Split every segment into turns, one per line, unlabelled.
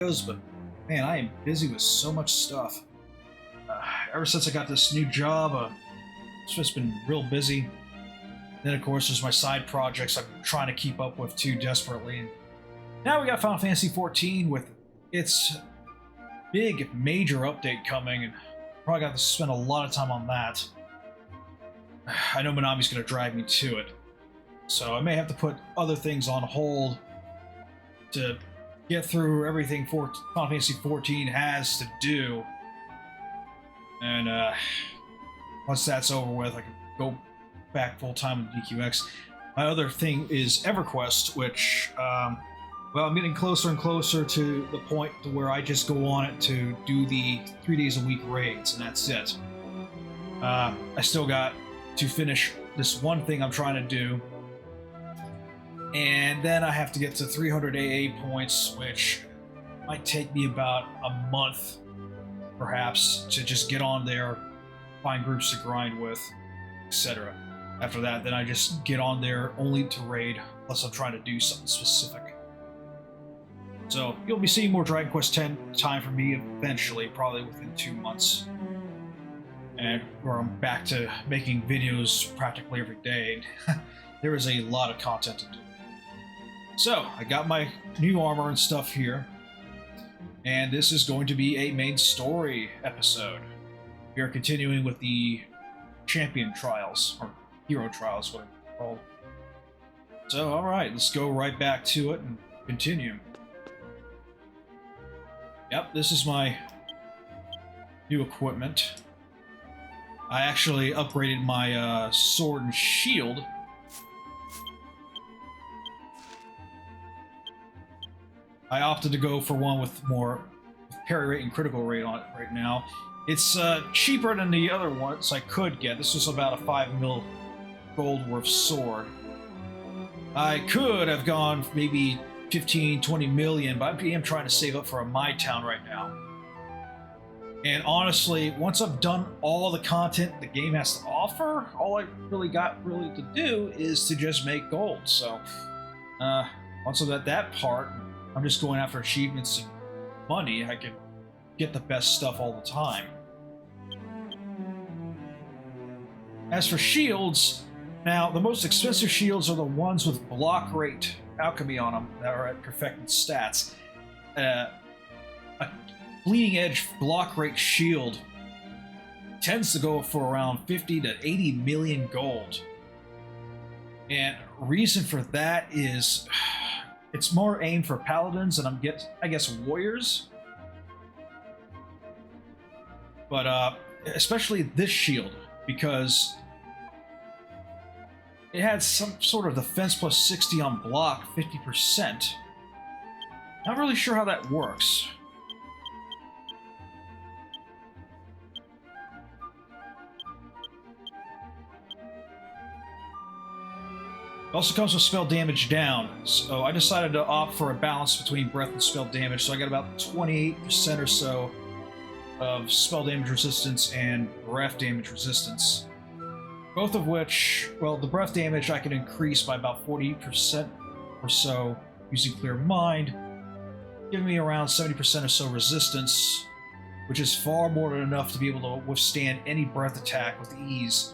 But man, I am busy with so much stuff. Ever since I got this new job, it's just been real busy. Then, of course, there's my side projects I'm trying to keep up with too desperately. And now we got Final Fantasy XIV with its big major update coming, and probably got to spend a lot of time on that. I know Minami's going to drag me to it, so I may have to put other things on hold to get through everything Final Fantasy XIV has to do. And once that's over with, I can go back full time with DQX. My other thing is EverQuest, which, well, I'm getting closer and closer to the point to where I just go on it to do the 3 days a week raids, and that's it. I still got to finish this one thing I'm trying to do, and then I have to get to 300 AA points, which might take me about a month, perhaps, to just get on there, find groups to grind with, etc. After that, then I just get on there only to raid, unless I'm trying to do something specific. So you'll be seeing more Dragon Quest X time from me eventually, probably within 2 months. And where I'm back to making videos practically every day. There is a lot of content to do. So, I got my new armor and stuff here. And this is going to be a main story episode. We are continuing with the champion trials, or hero trials, whatever they're called. So, alright, let's go right back to it and continue. Yep, this is my new equipment. I actually upgraded my sword and shield. I opted to go for one with more parry rate and critical rate on it right now. It's cheaper than the other ones I could get. This was about a 5 mil gold worth sword. I could have gone maybe 15, 20 million, but I'm trying to save up for a My Town right now. And honestly, once I've done all the content the game has to offer, all I really got to do is to just make gold. So, once I'm at that part, I'm just going after achievements and money. I can get the best stuff all the time. As for shields, now the most expensive shields are the ones with block rate alchemy on them that are at perfected stats. A bleeding edge block rate shield tends to go for around 50 to 80 million gold. And reason for that is it's more aimed for paladins and I guess warriors. But especially this shield, because it had some sort of defense plus 60 on block, 50%. Not really sure how that works. It also comes with spell damage down, so I decided to opt for a balance between breath and spell damage, so I got about 28% or so of spell damage resistance and breath damage resistance. Both of which, well, the breath damage I can increase by about 40% or so using Clear Mind, giving me around 70% or so resistance, which is far more than enough to be able to withstand any breath attack with ease.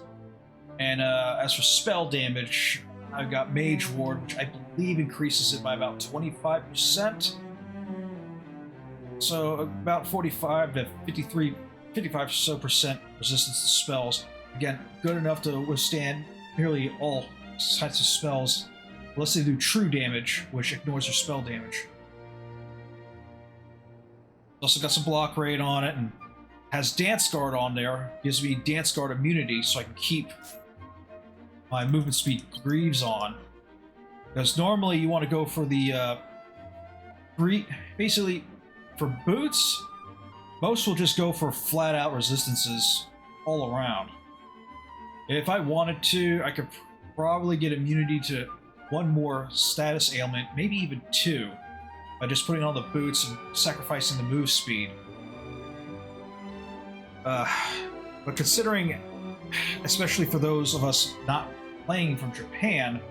And as for spell damage, I've got Mage Ward, which I believe increases it by about 25%. So about 45 to 55% or so resistance to spells. Again, good enough to withstand nearly all types of spells, unless they do true damage, which ignores their spell damage. Also got some block rate on it, and has Dance Guard on there. Gives me Dance Guard immunity, so I can keep my movement speed greaves on. Because normally you want to go for the basically for boots, most will just go for flat out resistances all around. If I wanted to, I could probably get immunity to one more status ailment, maybe even 2, by just putting on the boots and sacrificing the move speed. But considering, especially for those of us not playing from Japan,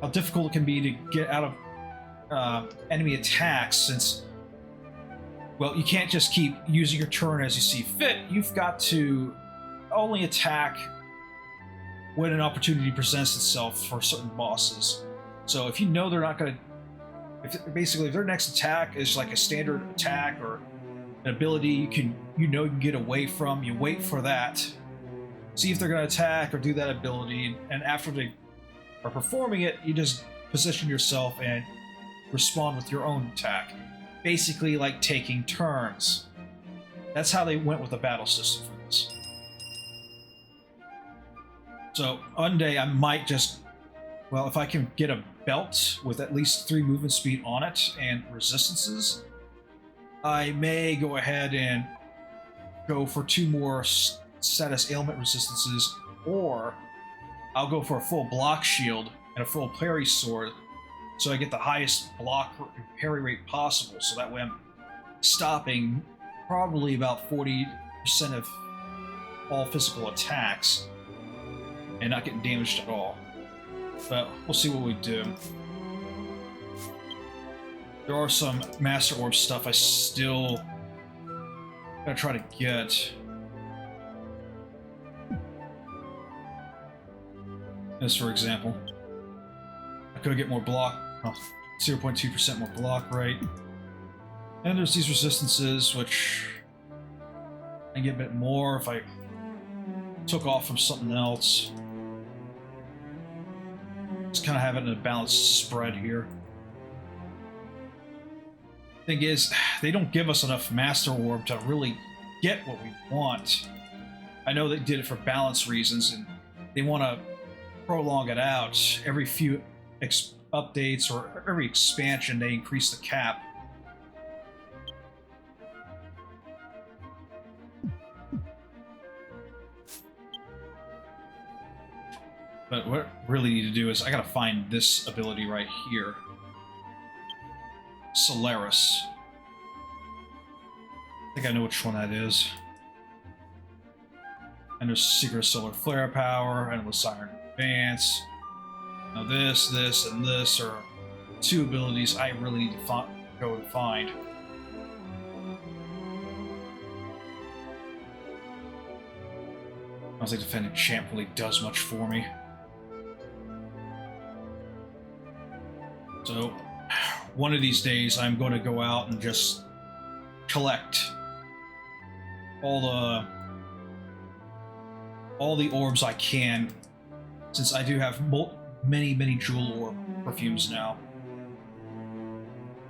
how difficult it can be to get out of enemy attacks, since well, you can't just keep using your turn as you see fit. You've got to only attack when an opportunity presents itself for certain bosses. So if you know they're not going to, if their next attack is like a standard attack or an ability you can get away from, you wait for that, see if they're going to attack or do that ability, and after they are performing it, you just position yourself and respond with your own attack. Basically like taking turns. That's how they went with the battle system for this. So one day I might just, well, if I can get a belt with at least 3 movement speed on it and resistances, I may go ahead and go for 2 more status ailment resistances, or I'll go for a full block shield and a full parry sword, so I get the highest block and parry rate possible, so that way I'm stopping probably about 40% of all physical attacks and not getting damaged at all. But we'll see what we do. There are some Master Orb stuff I still gotta try to get. This, for example. I could get more block, 0.2% more block rate. And there's these resistances, which I get a bit more if I took off from something else. Just kind of have it in a balanced spread here. Thing is, they don't give us enough Master Orb to really get what we want. I know they did it for balance reasons, and they want to prolong it out. Every few updates or every expansion, they increase the cap. But what I really need to do is I gotta find this ability right here. Solaris. I think I know which one that is. And there's Secret Solar Flare Power, Endless Iron Advance. Now this, and this are 2 abilities I really need to go and find. I don't think Defending Champ really does much for me. So, one of these days I'm going to go out and just collect all the orbs I can, since I do have many jewel orb perfumes now.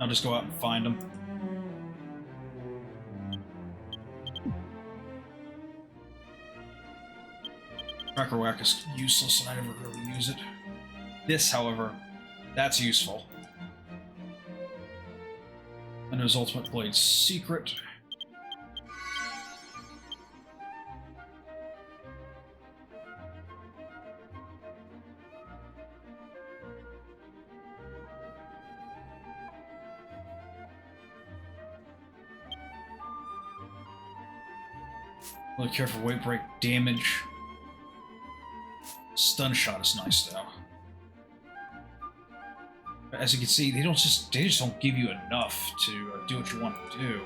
I'll just go out and find them. Cracker Whack is useless and I never really use it. This, however, that's useful. And there's Ultimate Blade Secret. Really care for weight break damage. Stun shot is nice though. But as you can see, they just don't give you enough to do what you want to do.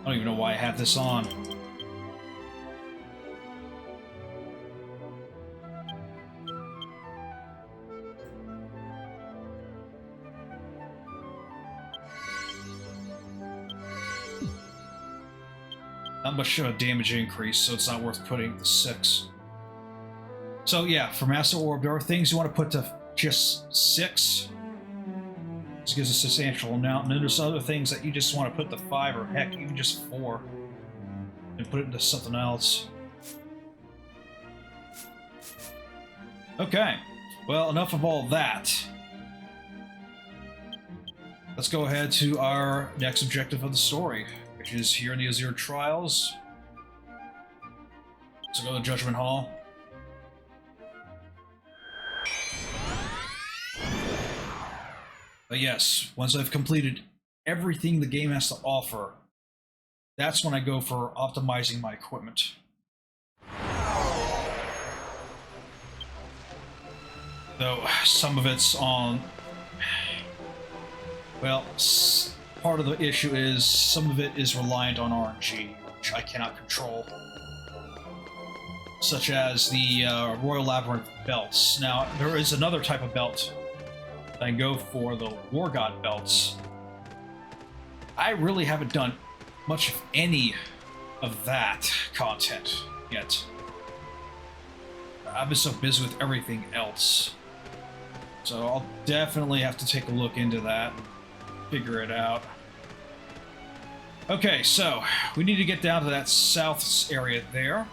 I don't even know why I have this on. Not much of a damage increase, so it's not worth putting the 6. So yeah, for Master Orb, there are things you want to put to just 6. This gives a substantial amount, and then there's other things that you just want to put to 5, or heck, even just 4, and put it into something else. Okay, well, enough of all that. Let's go ahead to our next objective of the story, which is here in the Azure Trials. So go to Judgment Hall. But yes, once I've completed everything the game has to offer, that's when I go for optimizing my equipment. Though some of it's on Well, part of the issue is some of it is reliant on RNG, which I cannot control. Such as the Royal Labyrinth belts. Now, there is another type of belt that I go for, the War God belts. I really haven't done much of any of that content yet. I've been so busy with everything else. So I'll definitely have to take a look into that and figure it out. Okay, so we need to get down to that south area there.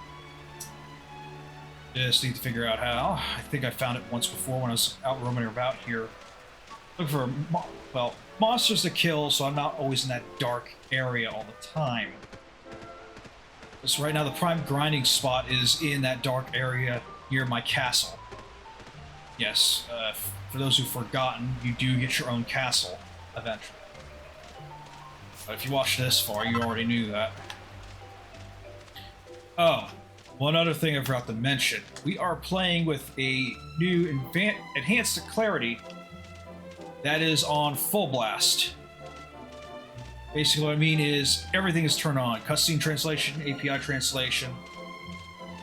Just need to figure out how. I think I found it once before when I was out roaming about here. Looking for, well, monsters to kill, so I'm not always in that dark area all the time. So right now the prime grinding spot is in that dark area near my castle. Yes, for those who've forgotten, you do get your own castle eventually. But if you watched this far, you already knew that. Oh, one other thing I forgot to mention. We are playing with a new enhanced clarity that is on full blast. Basically what I mean is everything is turned on. Cutscene translation, API translation,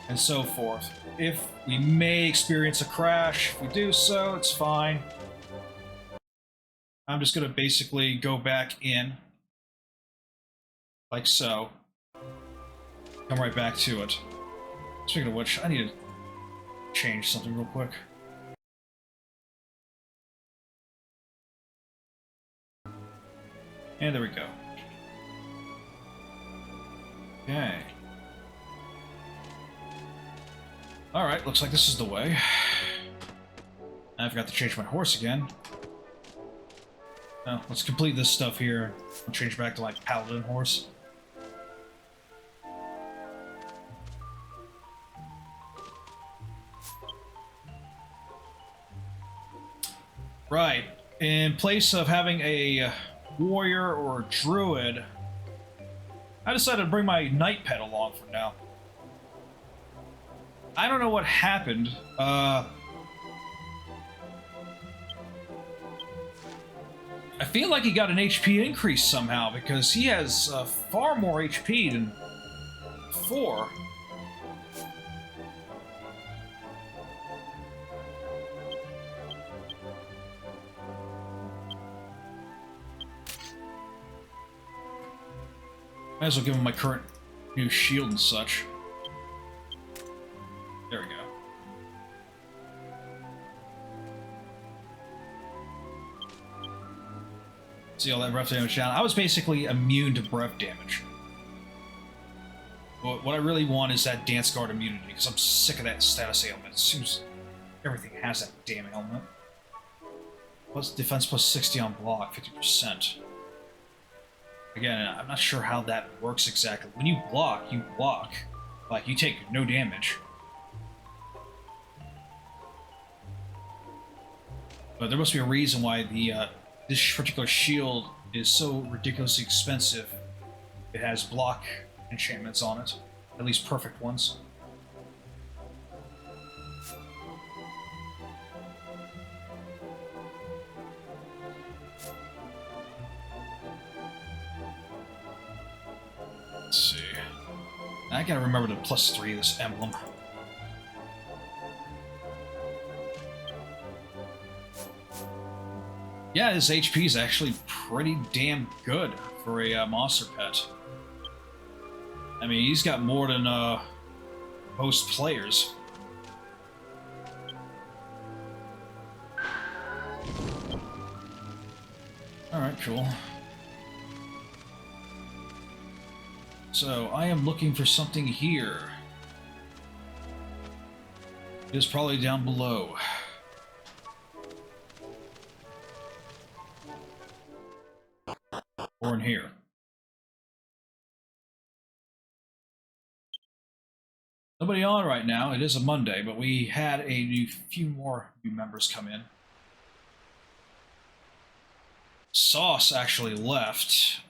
and so forth. If we may experience a crash, if we do so, it's fine. I'm just going to basically go back in, like so. Come right back to it. Speaking of which, I need to change something real quick. And there we go. Okay. Alright, looks like this is the way. I forgot to change my horse again. Oh, let's complete this stuff here. I'll change back to, like, paladin horse. Right. In place of having a warrior or a druid, I decided to bring my knight pet along for now. I don't know what happened. I feel like he got an HP increase somehow because he has far more HP than before. Might as well give him my current new shield and such. There we go. See all that breath damage down? I was basically immune to breath damage. But what I really want is that Dance Guard immunity, because I'm sick of that status ailment. It seems everything has that damn ailment. Plus defense plus 60 on block, 50%. Again, I'm not sure how that works exactly. When you block, you block. Like, you take no damage. But there must be a reason why the this particular shield is so ridiculously expensive. It has block enchantments on it. At least perfect ones. Let's see. I gotta remember the +3 of this emblem. Yeah, his HP is actually pretty damn good for a monster pet. I mean, he's got more than most players. Alright, cool. So, I am looking for something here. It is probably down below. Or in here. Nobody on right now. It is a Monday, but we had a few more new members come in. Sauce actually left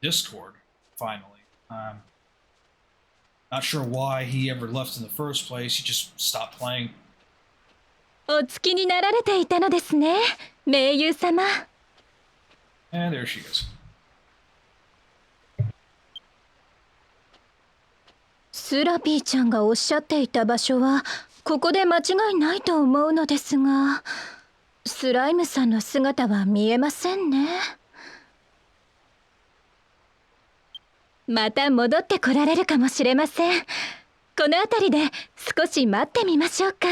Discord, finally. Not sure why he ever left in the first place. He just stopped playing.
お付きになられていたのですね、名優様。
And there she is.
スラピーちゃんがおっしゃっていた場所はここで間違いないと思うのですが、スライムさんの姿は見えませんね。また戻ってこられるかもしれません。この辺りで少し待ってみましょうか。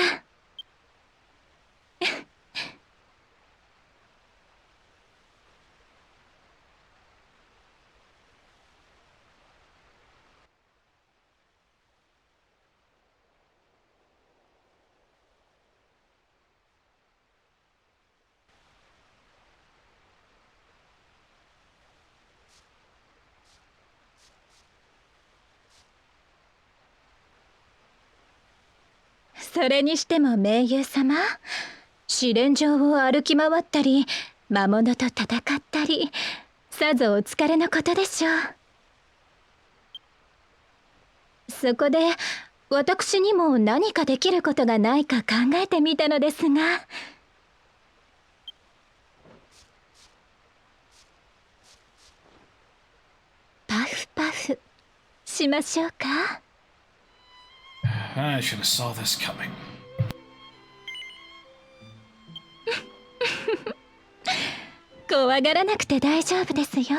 それにしても盟友様、試練場を歩き回ったり魔物と戦ったり、さぞお疲れのことでしょう。そこで私にも何かできることがないか考えてみたのですが。パフパフしましょうか。
I should have saw this coming.
怖がらなくて大丈夫ですよ。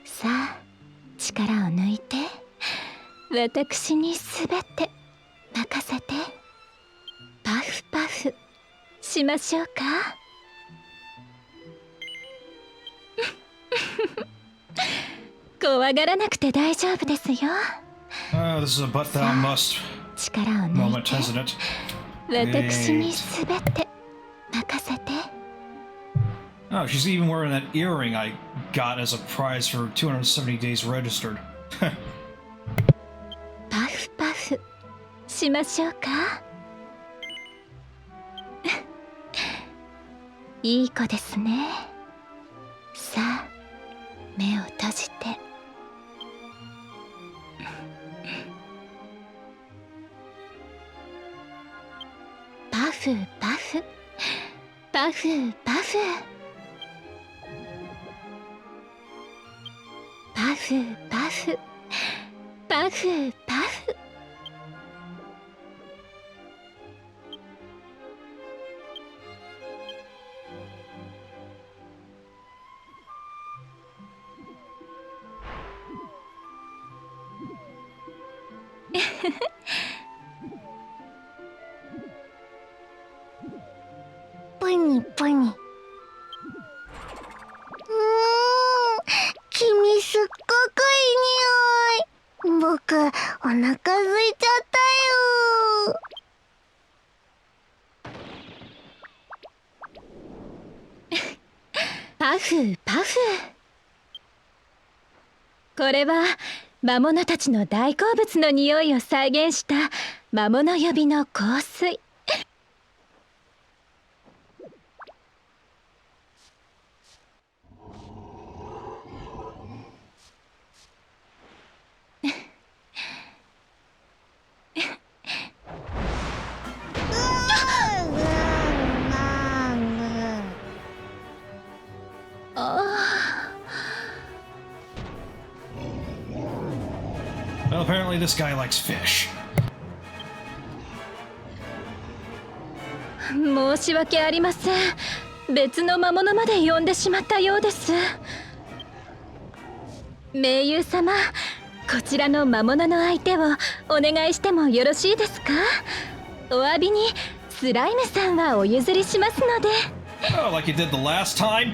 さあ、力を抜いて私にすべて任せて。パフパフしましょうか。怖がらなくて大丈夫ですよ。
This is a but thou must
力を抜
moment,
いて
hasn't it?
私にすべて任せて。
Oh, she's even wearing that earring I got as a prize for 270 days registered.
パフパフしましょうか。いい子ですね。さあ、目を閉じて。パフパフパフパフパフパフパフパフ。
ポニポニ。君すっごくいい匂い。僕お腹空いちゃったよ。
パフパフ。これは魔物たちの大好物の匂いを再現した魔物呼びの香水。
Well, apparently this guy likes fish.
申し訳ありません。別の魔物まで呼んでしまったようです。盟友様、こちらの魔物の相手をお願いしてもよろしいですか。お詫びにスライムさんはお譲りしますので。
Oh, like you did the last time?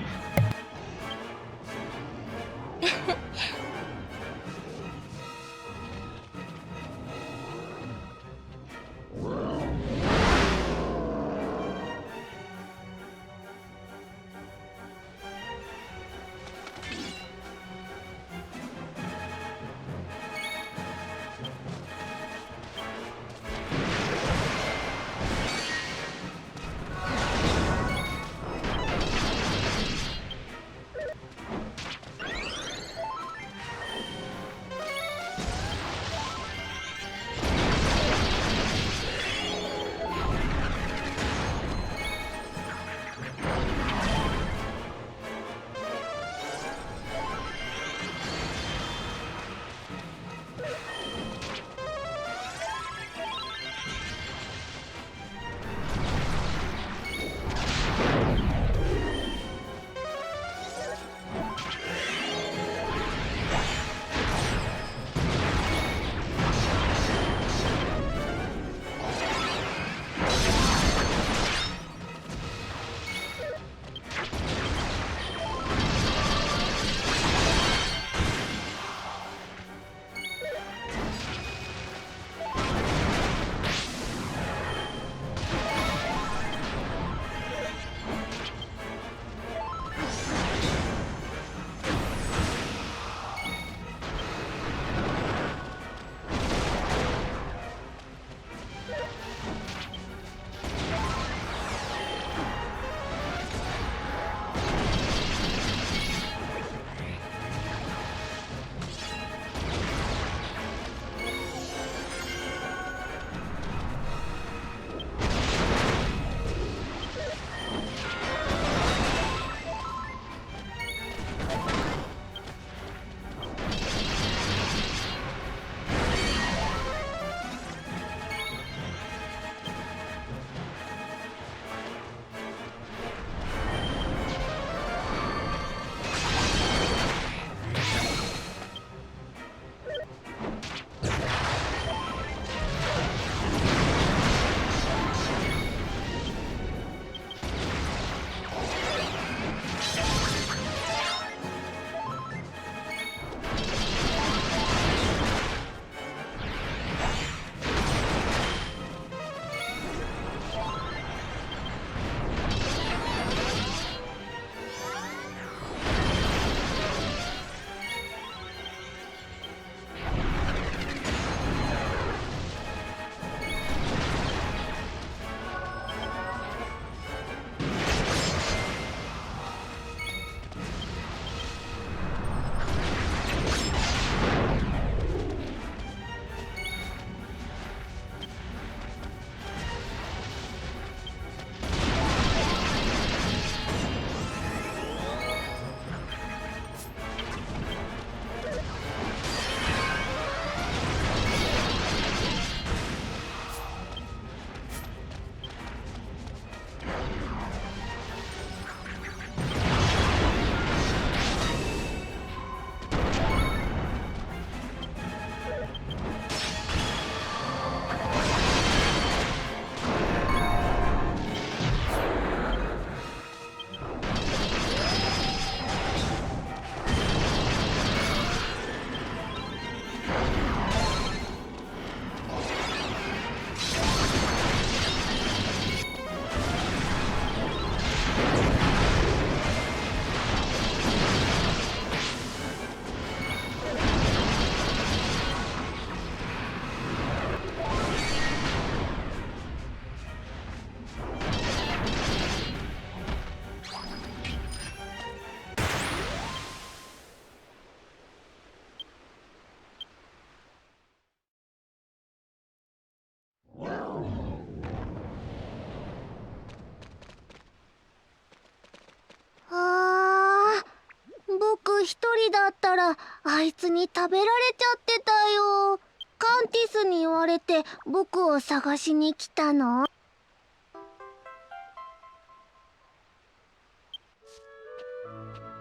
一人だったらあいつに食べられちゃってたよ。カンティスに言われて僕を探しに来たの。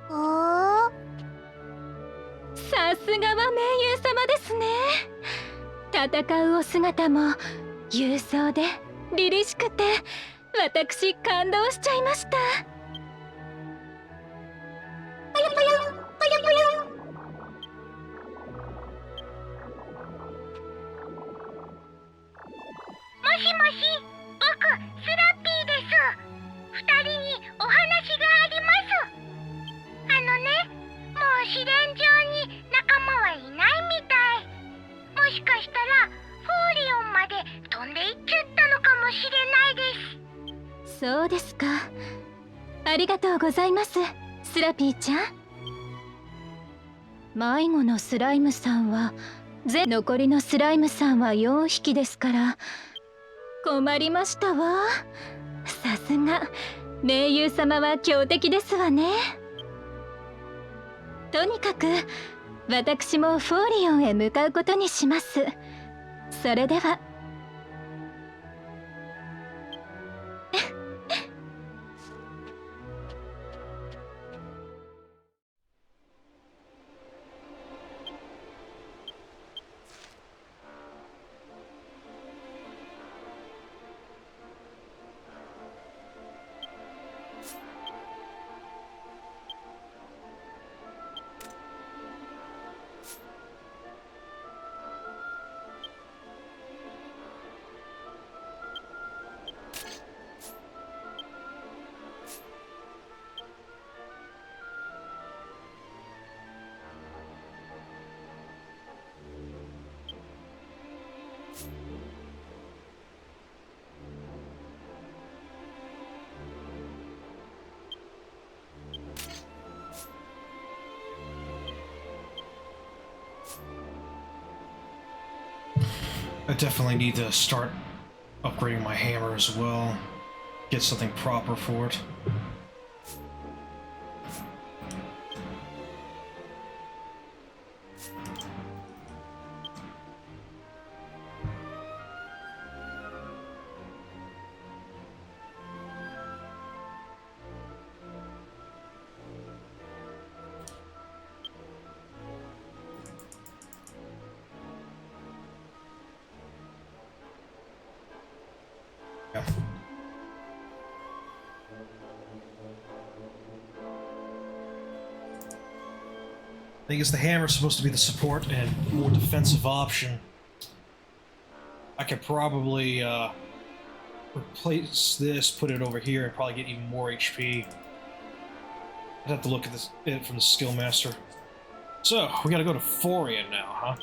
あ
さすがは名優様ですね。戦うお姿も勇壮で凛々しくて、私感動しちゃいました。
もしもし、僕スラッピーです。二人にお話があります。もう試練場に仲間はいないみたい。もしかしたらフォーリオンまで飛んでいっちゃったのかもしれないです。
そうですか。ありがとうございます、スラピーちゃん。迷子のスライムさんは残りのスライムさんは4匹ですから、困りましたわ。さすが名優様は強敵ですわね。とにかく私もフォーリオンへ向かうことにします。それでは。
I definitely need to start upgrading my hammer as well. Get something proper for it. Yeah. I think the hammer's supposed to be the support and more defensive option. I could probably replace this, put it over here, and probably get even more HP. I'd have to look at it from the skill master. So, we gotta go to Foria now, huh?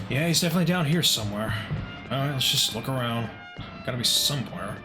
Yeah, he's definitely down here somewhere. Alright, let's just look around. Gotta be somewhere.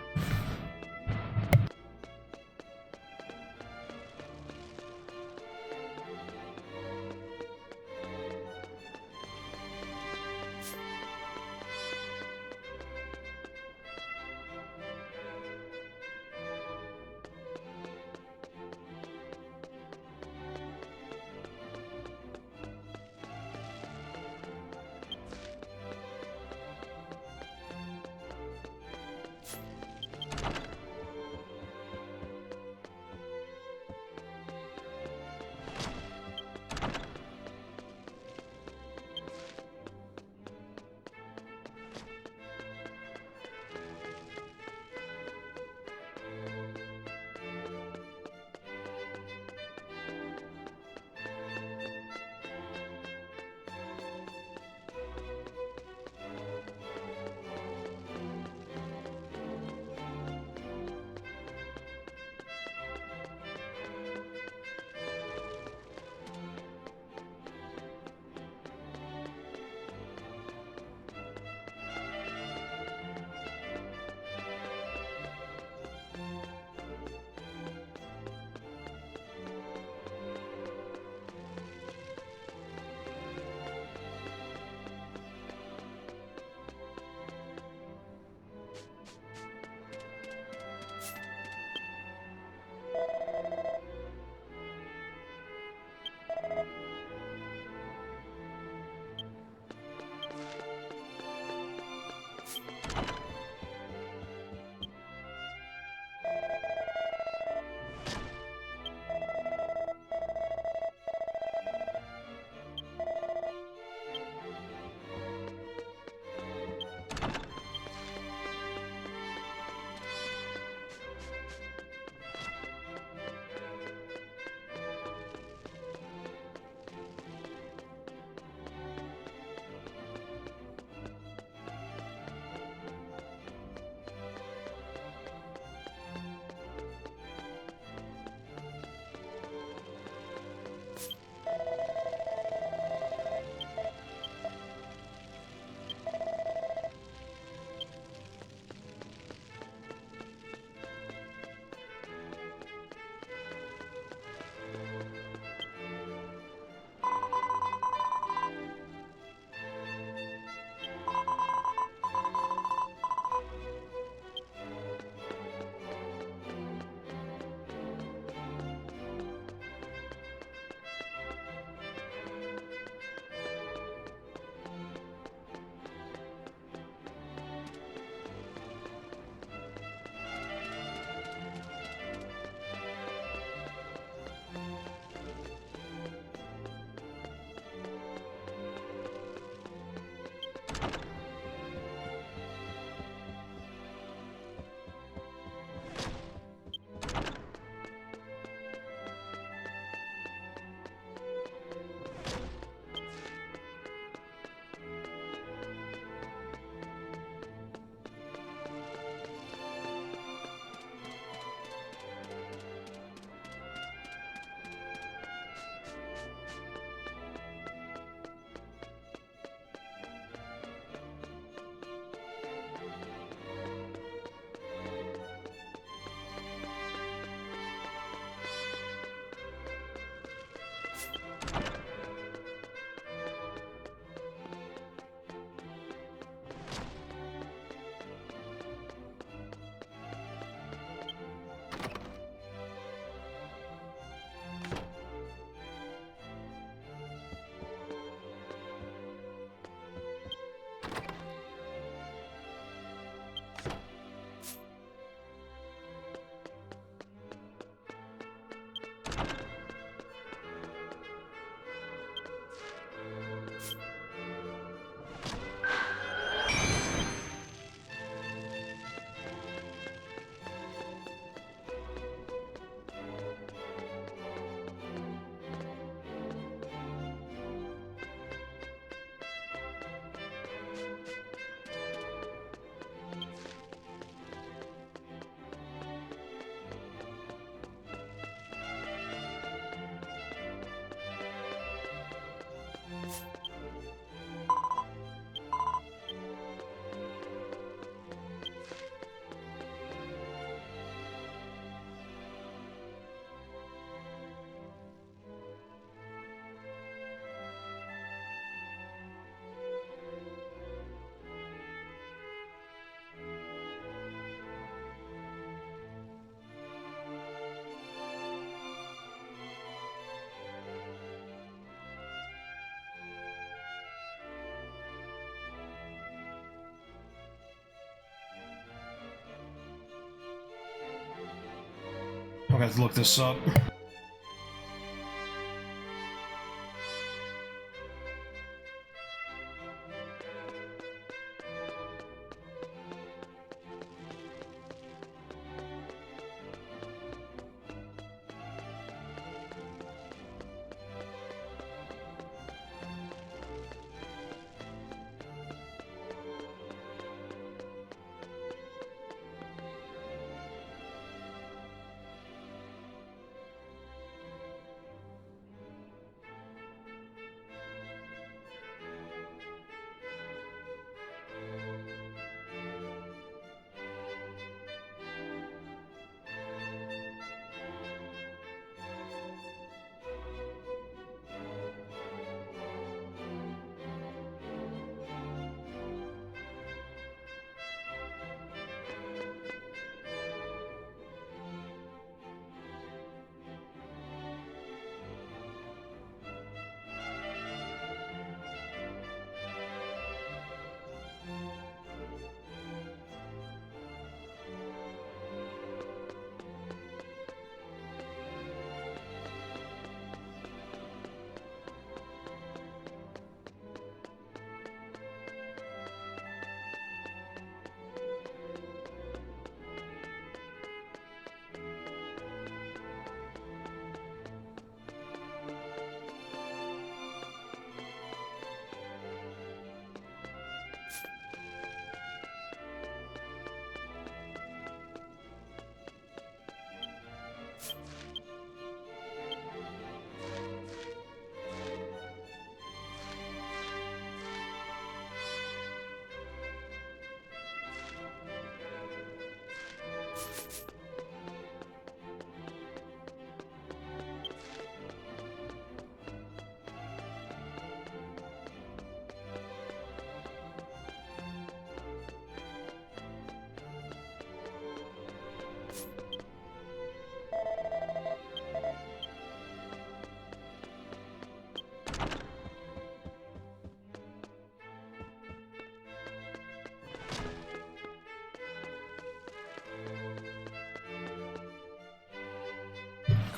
gonna have to look this up.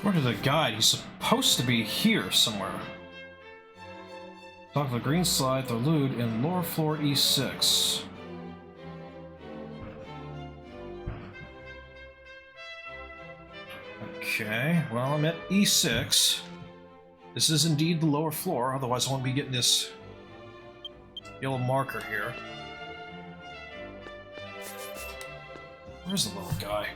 According to the guide, he's supposed to be here somewhere. Top of the green slide, the loot in lower floor E6. Okay, well, I'm at E6. This is indeed the lower floor, otherwise I won't be getting this yellow marker here. Where's the little guy?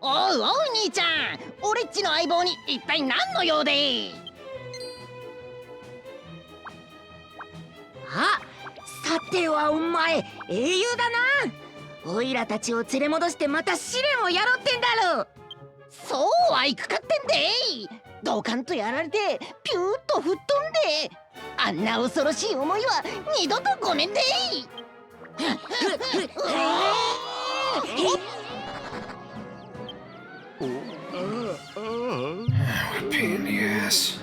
おうおう兄ちゃん、俺っちの相棒に一体何の用で？あ、さてはお前英雄だな。おいらたちを連れ戻してまた試練をやろうってんだろ。そうはいくかってんで。ドカンとやられてピューッと吹っ飛んで、あんな恐ろしい思いは二度とごめんで。
Pain in the ass.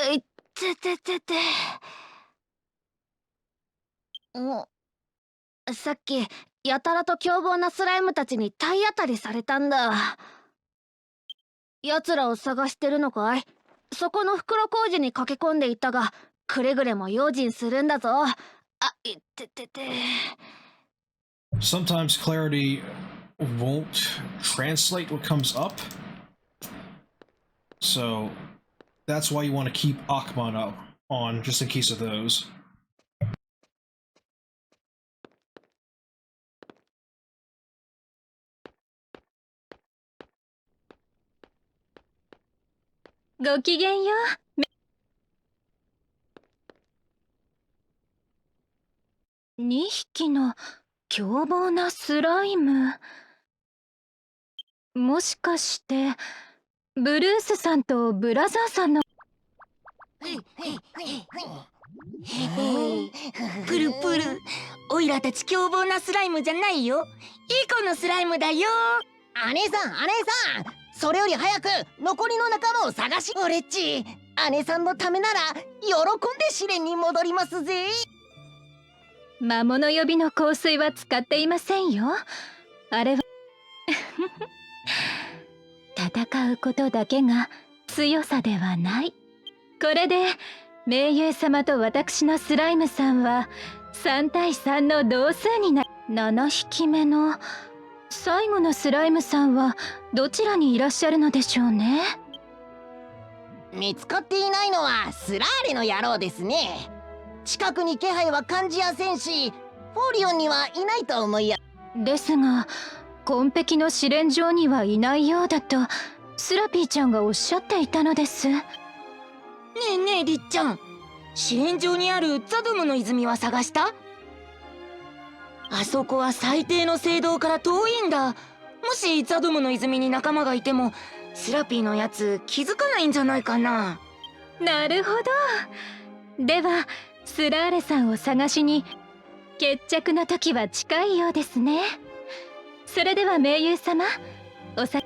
いってててて。さっきやたらと凶暴なスライムたちに体当たりされたんだ。奴らを探してるのかい？そこの袋小路に駆け込んでいったが、くれぐれも用心するんだぞ。あ、いっててて。
Sometimes clarity won't translate what comes up. So that's why you want to keep Akman up on just in case of those.
ごきげんよう。2匹の凶暴なスライム。もしかしてブルースさんとブラザーさんの。
プルプル、オイラたち凶暴なスライムじゃないよ。いい子のスライムだよ。姉さん、それより早く残りの仲間を探し。俺っち姉さんのためなら喜んで試練に戻りますぜ。
魔物呼びの香水は使っていませんよ。あれは戦うことだけが強さではない。これで盟友様と私のスライムさんは3対3の同数になる。7匹目の最後のスライムさんはどちらにいらっしゃるのでしょうね。
見つかっていないのはスラーレの野郎ですね。近くに気配は感じやせんし、フォーリオンにはいないと思いや。
ですが紺碧の試練場にはいないようだとスラピーちゃんがおっしゃっていたのです。
ねえねえりっちゃん、試練場にあるザドムの泉は探した？あそこは最低の聖堂から遠いんだ。もしザドムの泉に仲間がいてもスラピーのやつ気づかないんじゃないかな。
なるほど。ではスラーレさんを探しに決着の時は近いようですね。それでは盟友様、おさ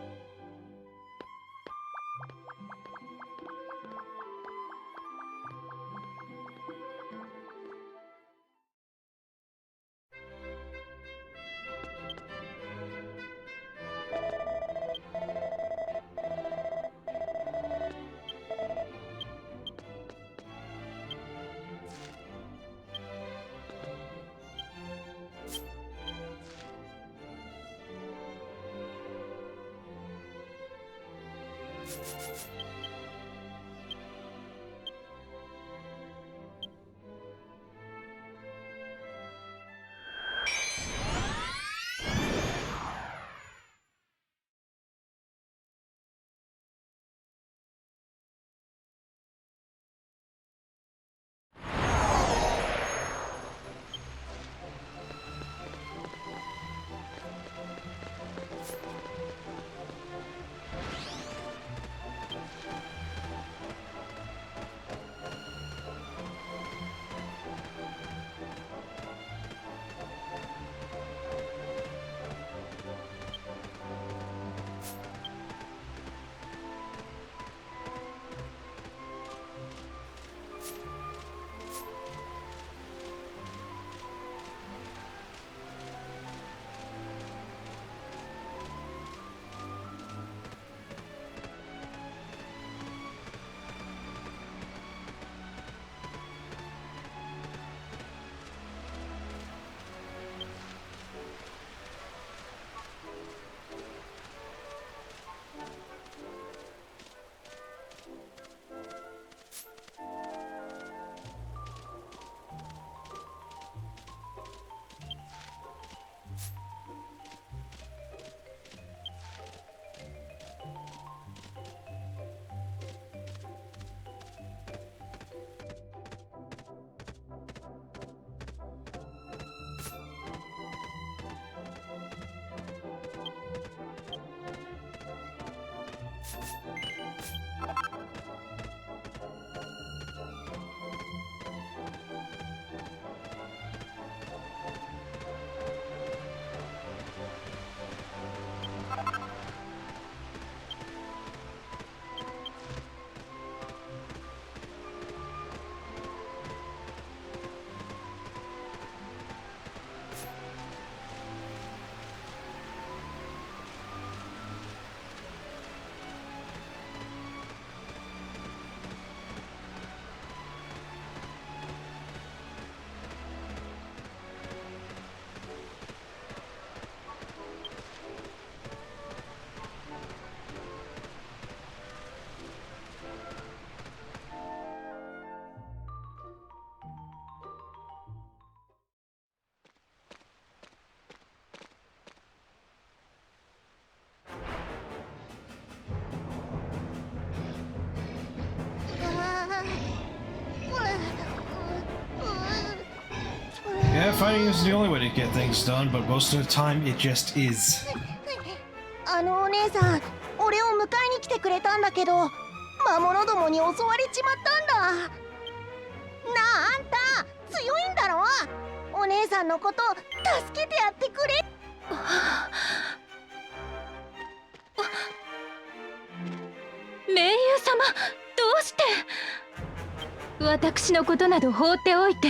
fighting is the only way to get things done, but most of the time it just is.
お姉さん、俺を迎えに来てくれたんだけど、魔物どもに襲われちまったんだ。なあ、あんた強いんだろ。お姉さんのこと助けてやってくれ。
盟友様、どうして。私のことなど放っておいて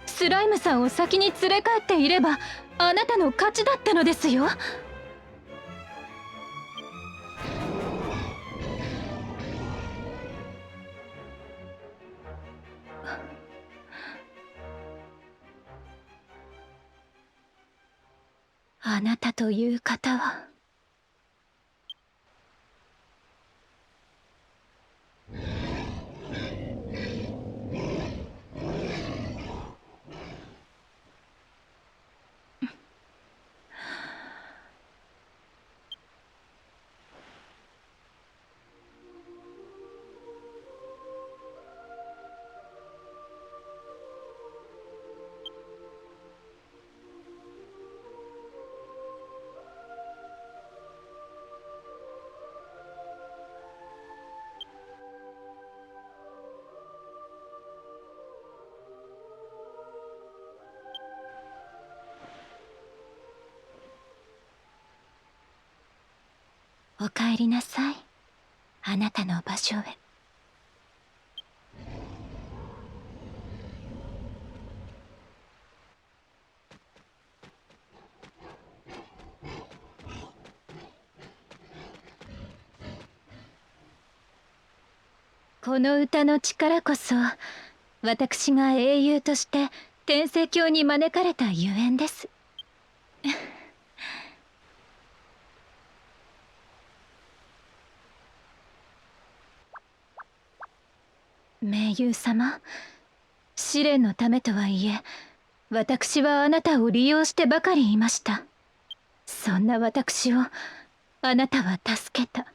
スライムさんを先に連れ帰っていればあなたの勝ちだったのですよ。あなたという方はお帰りなさい、あなたの場所へ。この歌の力こそ私が英雄として天聖教に招かれたゆえんです。盟友様、試練のためとはいえ私はあなたを利用してばかりいました。そんな私をあなたは助けた。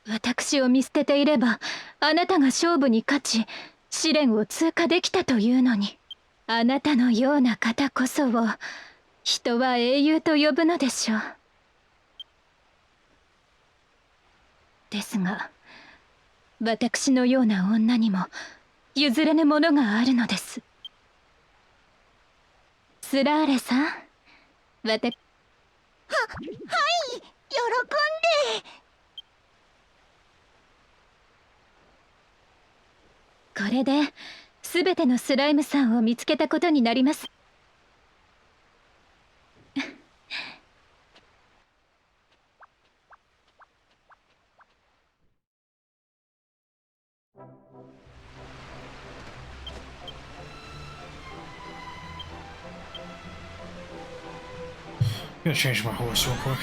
私を見捨てていればあなたが勝負に勝ち試練を通過できたというのに、あなたのような方こそを人は英雄と呼ぶのでしょう。ですが私のような女にも譲れぬものがあるのです。スラーレさん、はい、喜んで。これで全てのスライムさんを見つけたことになります。
I'm gonna change my horse real quick.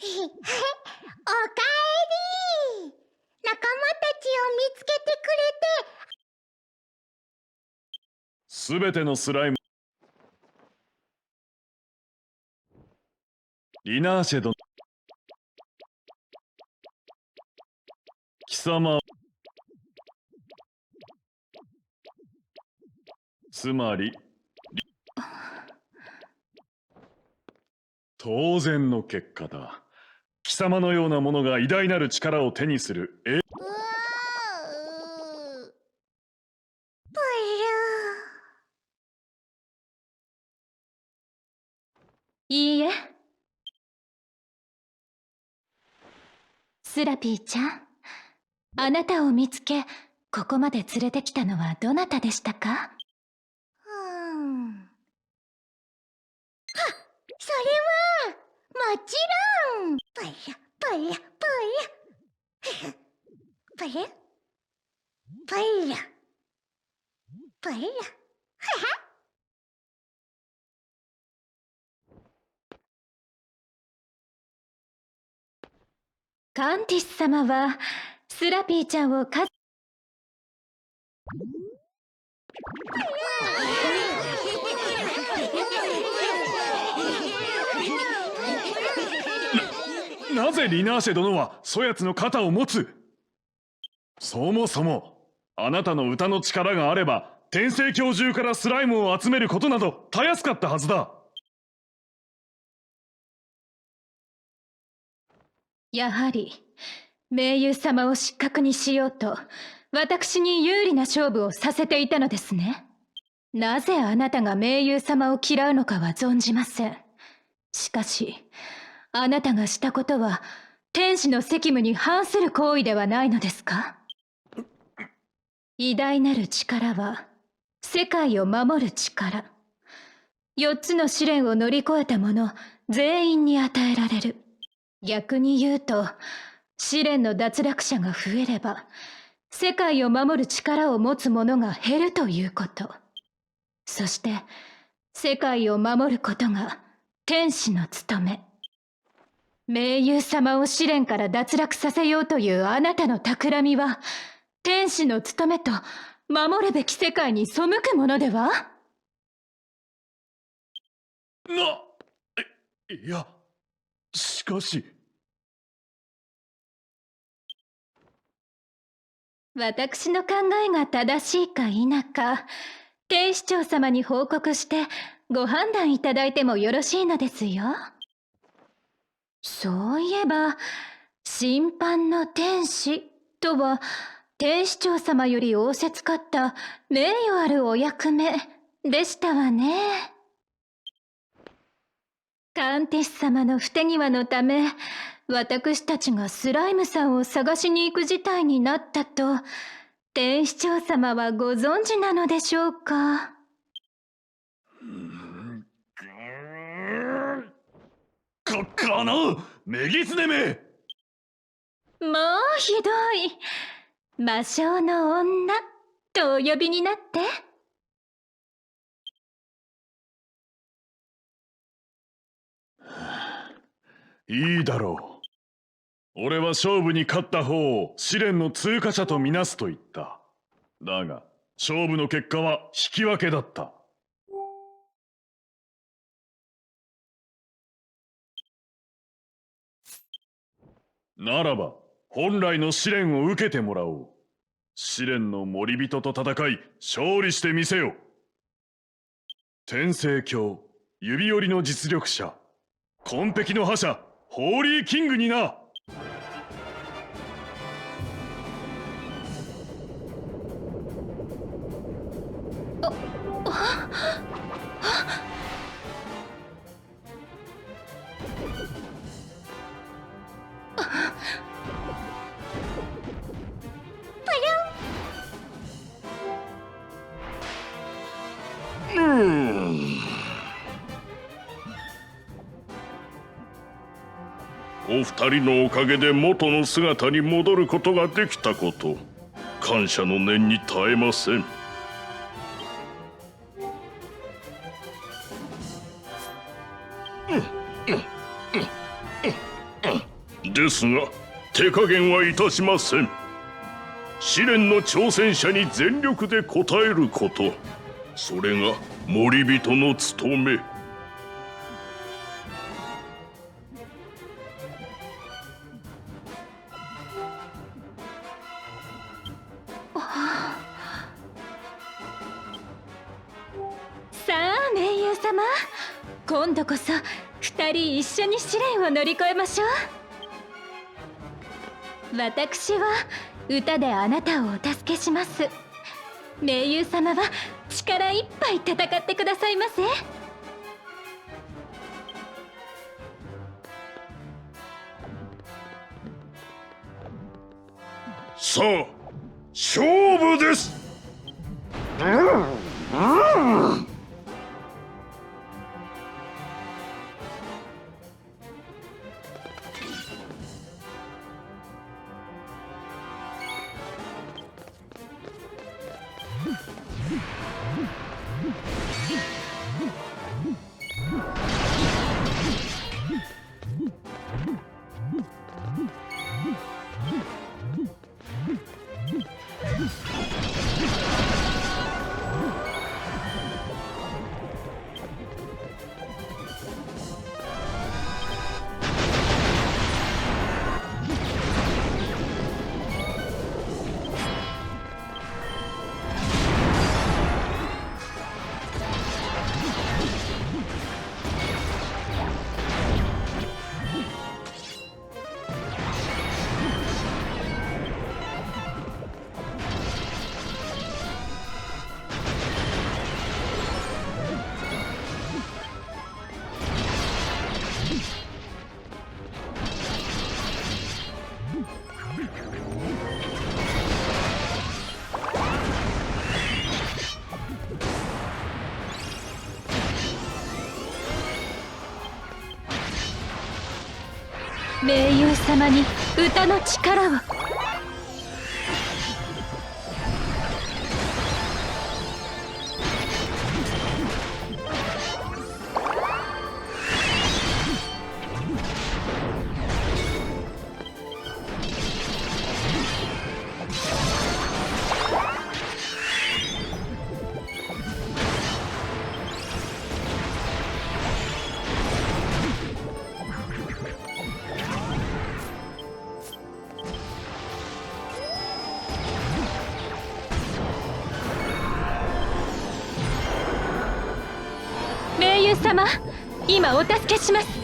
おかえり。仲間たちを見つけてくれて。
すべてのスライム、リナーシェ殿、貴様、つまり当然の結果だ。貴様のようなものが偉大なる力を手にする。
うわー。ブル
いいえ。スラピーちゃん、あなたを見つけここまで連れてきたのはどなたでしたか？
ー。それはもちろん。ブルブルブル。ブルブルブル。
カンティス様はスラピーちゃんを
なぜリナーシェ殿はそやつの肩を持つ？そもそもあなたの歌の力があれば天聖教中からスライムを集めることなどたやすかったはずだ。
やはり盟友様を失格にしようと私に有利な勝負をさせていたのですね。なぜあなたが盟友様を嫌うのかは存じません。しかしあなたがしたことは天使の責務に反する行為ではないのですか？偉大なる力は世界を守る力。4つの試練を乗り越えた者全員に与えられる。逆に言うと、試練の脱落者が増えれば世界を守る力を持つ者が減るということ。そして世界を守ることが天使の務め。盟友様を試練から脱落させようというあなたの企みは天使の務めと守るべき世界に背くものでは？
いや、しかし。
私の考えが正しいか否か、天使長様に報告してご判断いただいてもよろしいのですよ。そういえば、審判の天使とは、天使長様より仰せつかった名誉あるお役目でしたわね。カンティス様の不手際のため、私たちがスライムさんを探しに行く事態になったと、天使長様はご存知なのでしょうか？
このメギツネめ！
もうひどい。魔性の女とお呼びになって。
いいだろう。俺は勝負に勝った方を試練の通過者とみなすと言った。だが勝負の結果は引き分けだった。ならば本来の試練を受けてもらおう。試練の森人と戦い勝利してみせよ。天聖教指折りの実力者、紺碧の覇者ホーリーキングにな。
お二人のおかげで元の姿に戻ることができたこと、感謝の念に堪えません。ですが手加減はいたしません。試練の挑戦者に全力で応えること、それが森人の務め。
さあ盟友様、今度こそ2人一緒に試練を乗り越えましょう。私は歌であなたをお助けします。盟友様は力いっぱい戦ってくださいませ。
さあ勝負です。
盟友様に歌の力を。盟友様、今お助けします。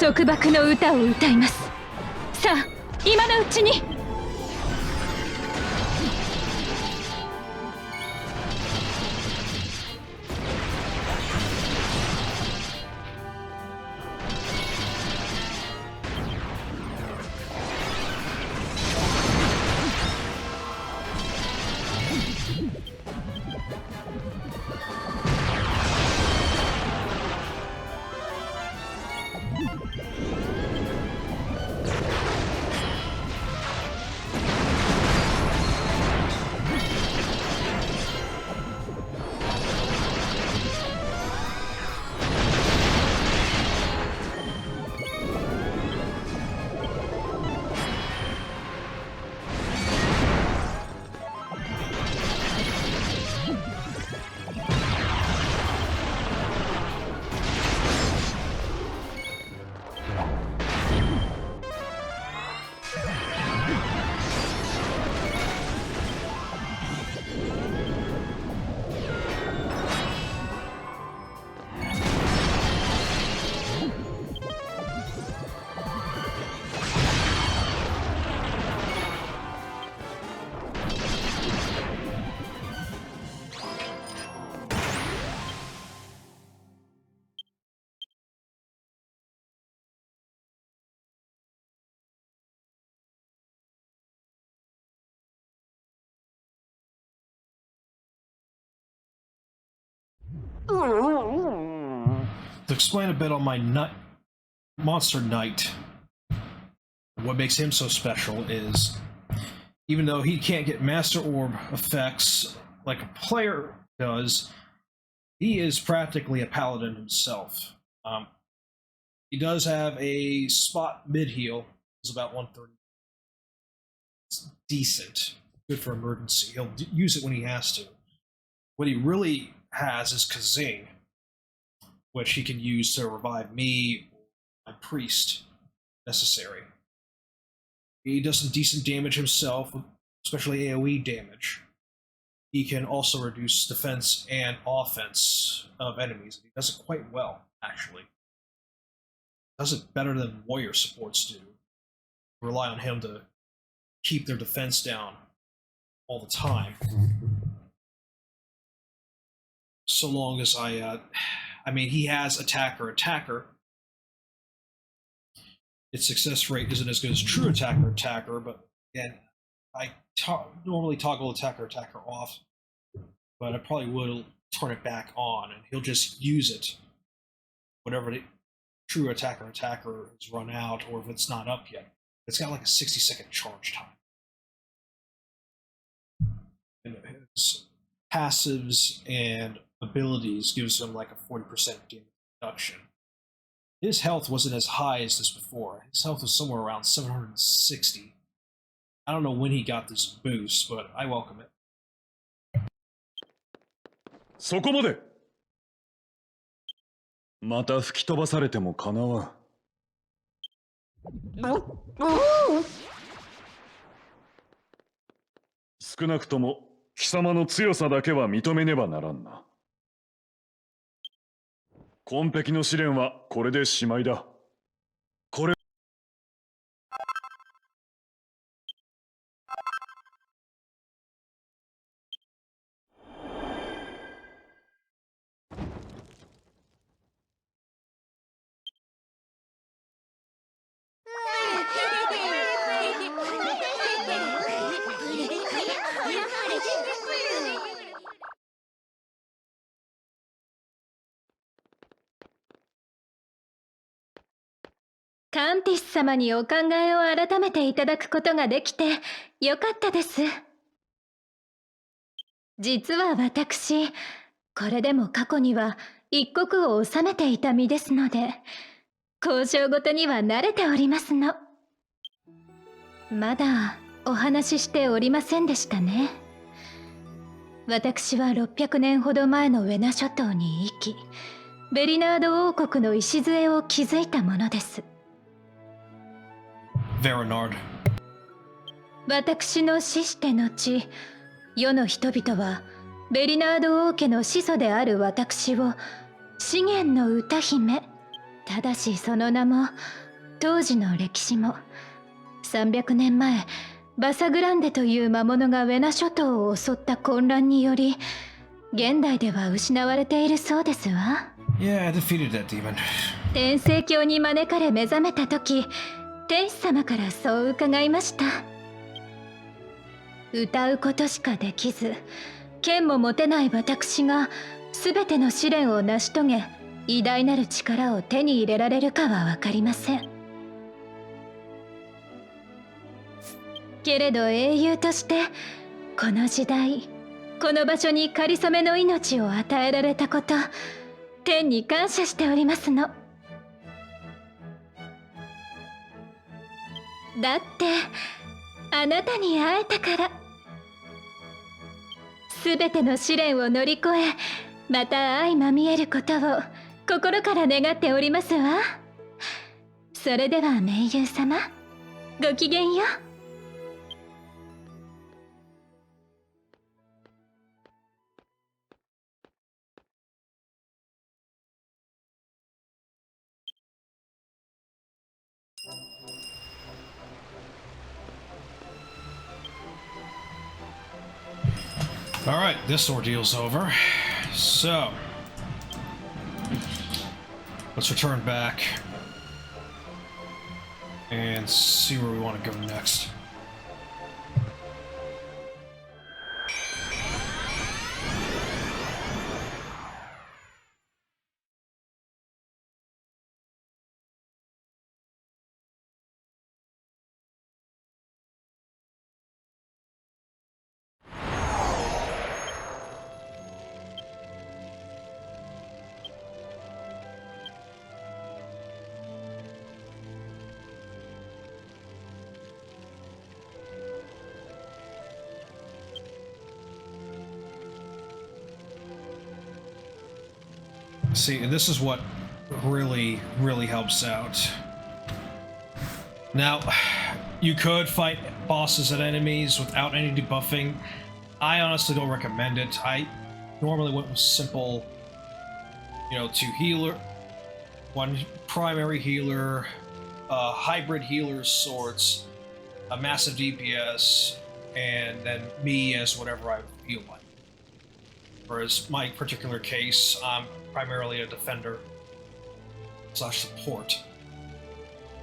束縛の歌を歌います。さあ、今のうちに。
To explain a bit on my Monster Knight, what makes him so special is, even though he can't get Master Orb effects like a player does, he is practically a paladin himself. He does have a spot mid heal, it's about 130. It's decent, good for emergency. He'll use it when he has to. What he really has is Kazing, which he can use to revive me, my priest, necessary. He does some decent damage himself, especially AoE damage. He can also reduce defense and offense of enemies. He does it quite well, actually. Does it better than warrior supports do. Rely on him to keep their defense down all the time. So long as I mean, he has attacker. Its success rate isn't as good as true attacker, but again, I normally toggle attacker off, but I probably will turn it back on, and he'll just use it whenever the true attacker has run out, or if it's not up yet. It's got like a 60-second charge time. And his passives and abilities gives him like a 40% damage reduction. His health wasn't as high as this before. His health was somewhere around 760. I don't know when he got this boost, but I welcome it.
そこまで。また吹き飛ばされてもかなわん。少なくとも貴様の強さだけは認めねばならんな。紺碧の試練はこれでしまいだ。これ
カンティス様にお考えを改めていただくことができてよかったです。実は私、これでも過去には一国を治めていた身ですので、交渉ごとには慣れておりますの。まだお話ししておりませんでしたね。私は600年ほど前のウェナ諸島に生き、ベリナード王国の礎を築いたものです。私の死して後、世の人々はベリナード王家の始祖である私を資源の歌姫、ただしその名も当時の歴史も300年前バサグランデという魔物がウェナ諸島を襲った混乱により現代では失われているそうですわ。
Yeah, I defeated that demon.
天聖教に招かれ目覚めた時、天使様からそう伺いました。歌うことしかできず、剣も持てない私が全ての試練を成し遂げ、偉大なる力を手に入れられるかは分かりません。けれど英雄としてこの時代、この場所にかりそめの命を与えられたこと、天に感謝しておりますの。だってあなたに会えたから。すべての試練を乗り越え、また相まみえることを心から願っておりますわ。それでは盟友様、ごきげんよう。
Alright, this ordeal's over. So, let's return back and see where we want to go next. See, and this is what really helps out. Now, you could fight bosses and enemies without any debuffing. I honestly don't recommend it. I normally went with simple, you know, 2 healer, 1 primary healer, hybrid healer sorts, a massive DPS, and then me as whatever I feel like. Whereas my particular case, I'm primarily a defender / support.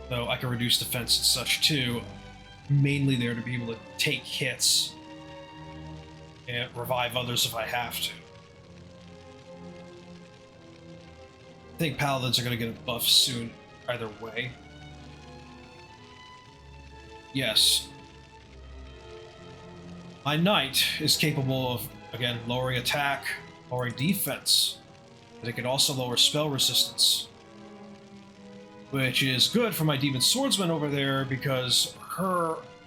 Though I can reduce defense and such too, mainly there to be able to take hits and revive others if I have to. I think paladins are going to get a buff soon either way. Yes. My knight is capable of, again, lowering attack, lowering defense, but it can also lower spell resistance. Which is good for my demon swordsman over there because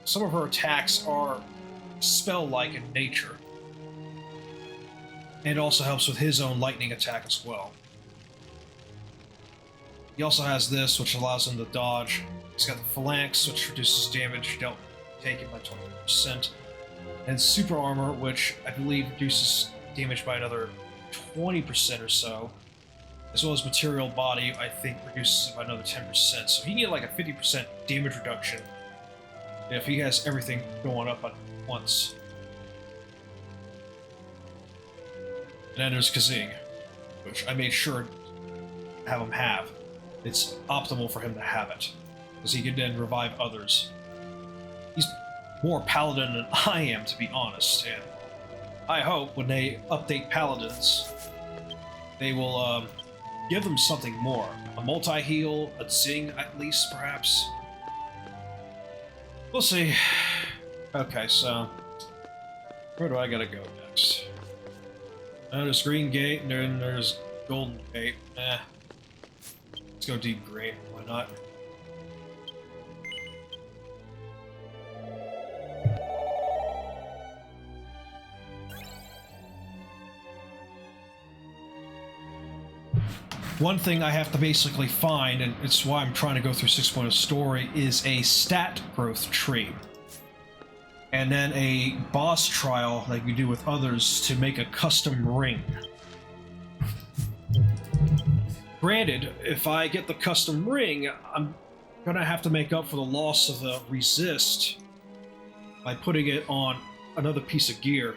some of her attacks are spell-like in nature. And it also helps with his own lightning attack as well. He also has this, which allows him to dodge. He's got the phalanx, which reduces damage dealt taken by 20%. And super armor, which I believe reduces damage by another 20% or so. As well as material body, I think reduces it by another 10%. So he can get like a 50% damage reduction if he has everything going up at once. And then there's Kazing, which I made sure to have him have. It's optimal for him to have it, because he can then revive others. He's more paladin than I am, to be honest, and I hope when they update paladins, they will give them something more. A multi-heal, a zing at least, perhaps. We'll see. Okay, so where do I gotta go next? There's Green Gate, and then there's Golden Gate. Let's go Deep Green, why not? One thing I have to basically find, and it's why I'm trying to go through 6.0 story, is a stat growth tree. And then a boss trial, like we do with others, to make a custom ring. Granted, if I get the custom ring, I'm gonna have to make up for the loss of the resist by putting it on another piece of gear.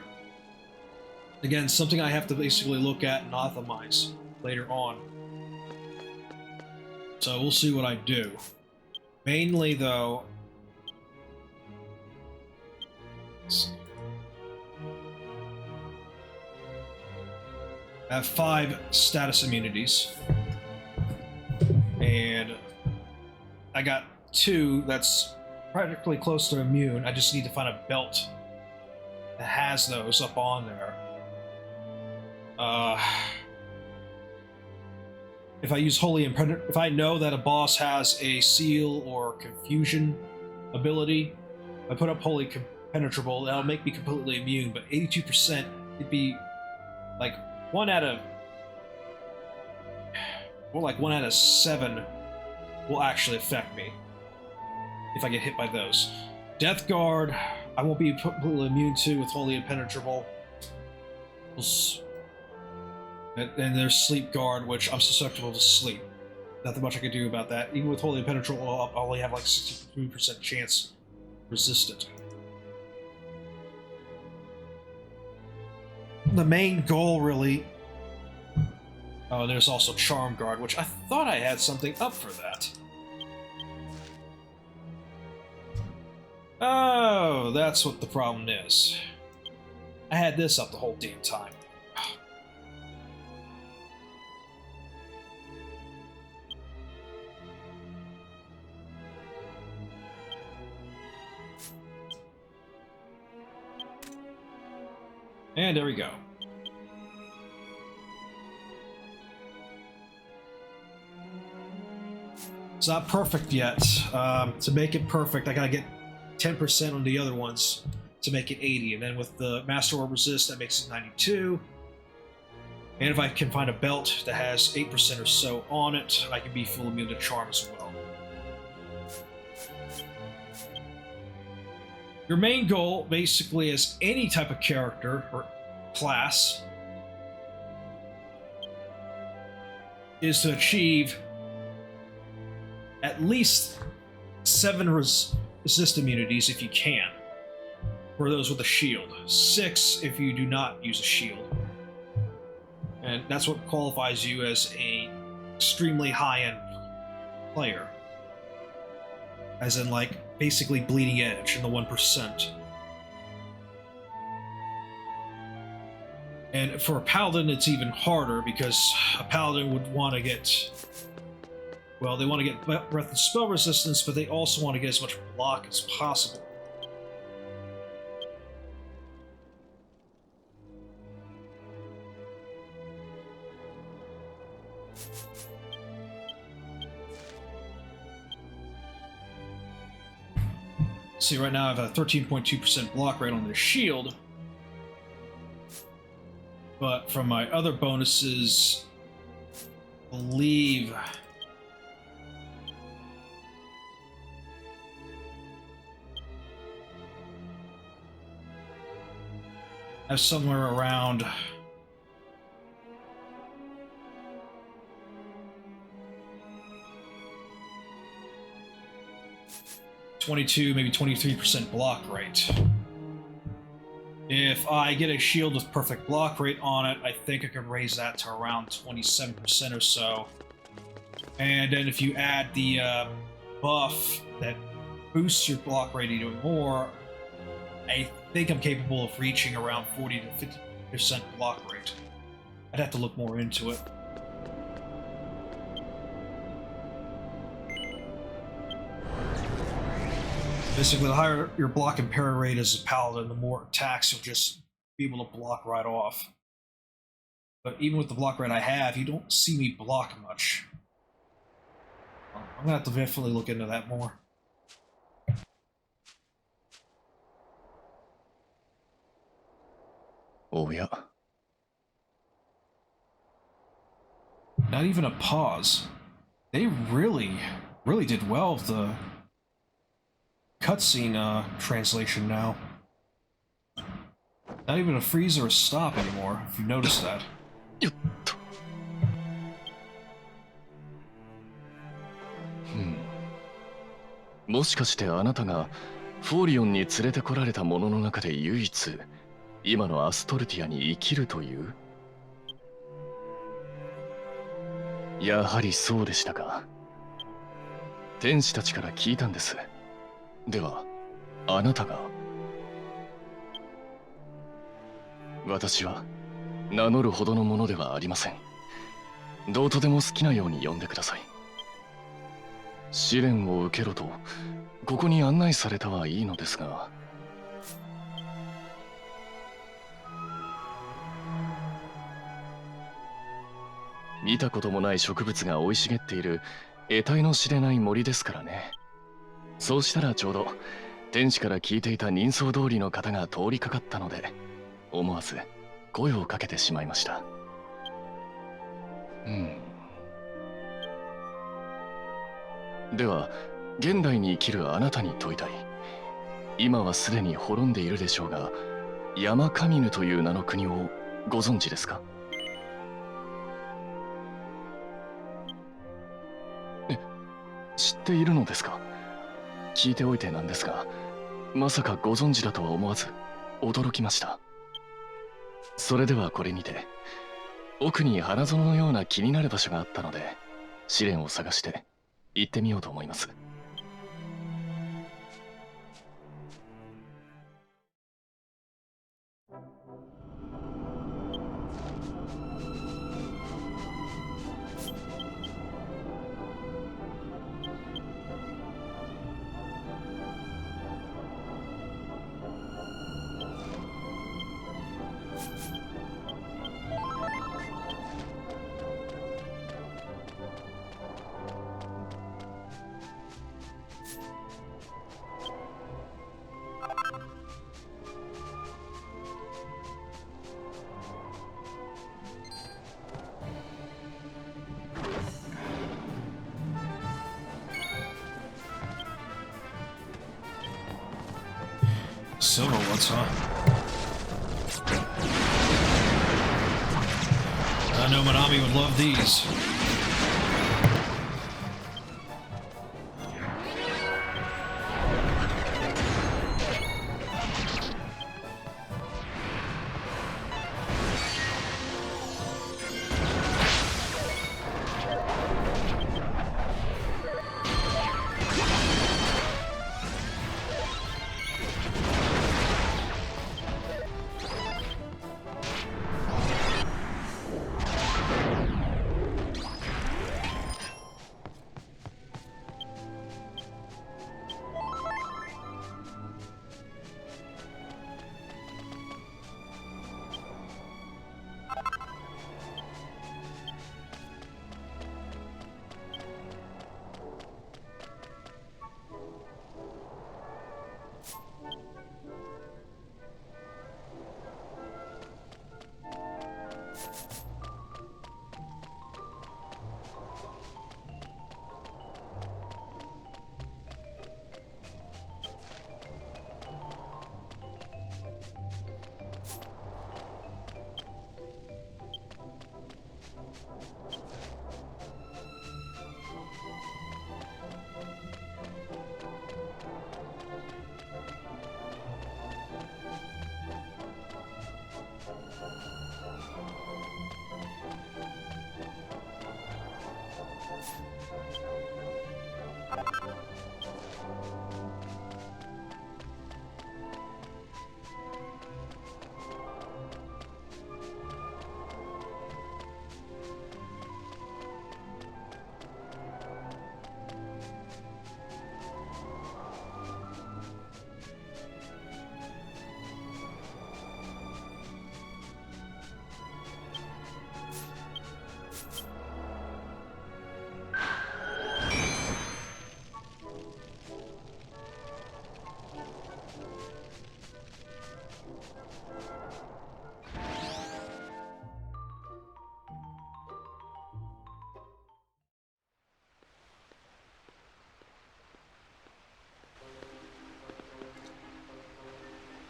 Again, something I have to basically look at and optimize later on. So we'll see what I do. Mainly, though, let's see. I have 5 status immunities, and I got 2 that's practically close to immune. I just need to find a belt that has those up on there. If I use Holy Impenetrable, if I know that a boss has a seal or confusion ability, I put up Holy Impenetrable, that'll make me completely immune, but 82%, it'd be like 1 out of... more like 1 out of 7 will actually affect me if I get hit by those. Death Guard, I won't be completely immune to with Holy Impenetrable. And there's Sleep Guard, which I'm susceptible to sleep. Nothing much I can do about that. Even with Holy Impenetrable, I'll only have like 62% chance resist it. The main goal, really... Oh, there's also Charm Guard, which I thought I had something up for that. Oh, that's what the problem is. I had this up the whole damn time. And there we go. It's not perfect yet. To make it perfect, I gotta get 10% on the other ones to make it 80, and then with the Master Orb Resist, that makes it 92. And if I can find a belt that has 8% or so on it, I can be full immune to charm as well. Your main goal, basically, as any type of character or class, is to achieve at least 7 resist immunities if you can, for those with a shield. 6 if you do not use a shield. And that's what qualifies you as a extremely high-end player. As in, like, basically bleeding edge in the 1%. And for a paladin, it's even harder, because a paladin would want to get... Well, they want to get breath and spell resistance, but they also want to get as much block as possible. See, right now I have a 13.2% block rate on the shield. But from my other bonuses, I believe... I have somewhere around... 22, maybe 23% block rate. If I get a shield with perfect block rate on it, I think I could raise that to around 27% or so. And then if you add the buff that boosts your block rate even more, I think I'm capable of reaching around 40 to 50% block rate. I'd have to look more into it. Basically, the higher your block and parry rate as a paladin, the more attacks you'll just be able to block right off. But even with the block rate I have, you don't see me block much. I'm gonna have to definitely look into that more.
Oh yeah.
Not even a pause. They really did well with the cutscene translation now. Not even a freeze or a stop anymore, if you noticed that.
Hmm. もしかしてあなたがフォーリオンに連れてこられた者の中で唯一今のアストルティアに生きるという？やはりそうでしたか。天使たちから聞いたんです。では、あなたが？私は名乗るほどのものではありません。どうとでも好きなように呼んでください。試練を受けろと、ここに案内されたはいいのですが。見たこともない植物が生い茂っている得体の知れない森ですからね。そうしたらちょうど天使から聞いていた人相通りの方が通りかかったので、思わず声をかけてしまいました。では現代に生きるあなたに問いたい。今はすでに滅んでいるでしょうが、山神ヌという名の国をご存知ですか？知っているのですか？聞いておいてなんですが、まさかご存知だとは思わず驚きました。それではこれにて、奥に花園のような気になる場所があったので、試練を探して行ってみようと思います。
Silver ones, huh? I know Manami would love these.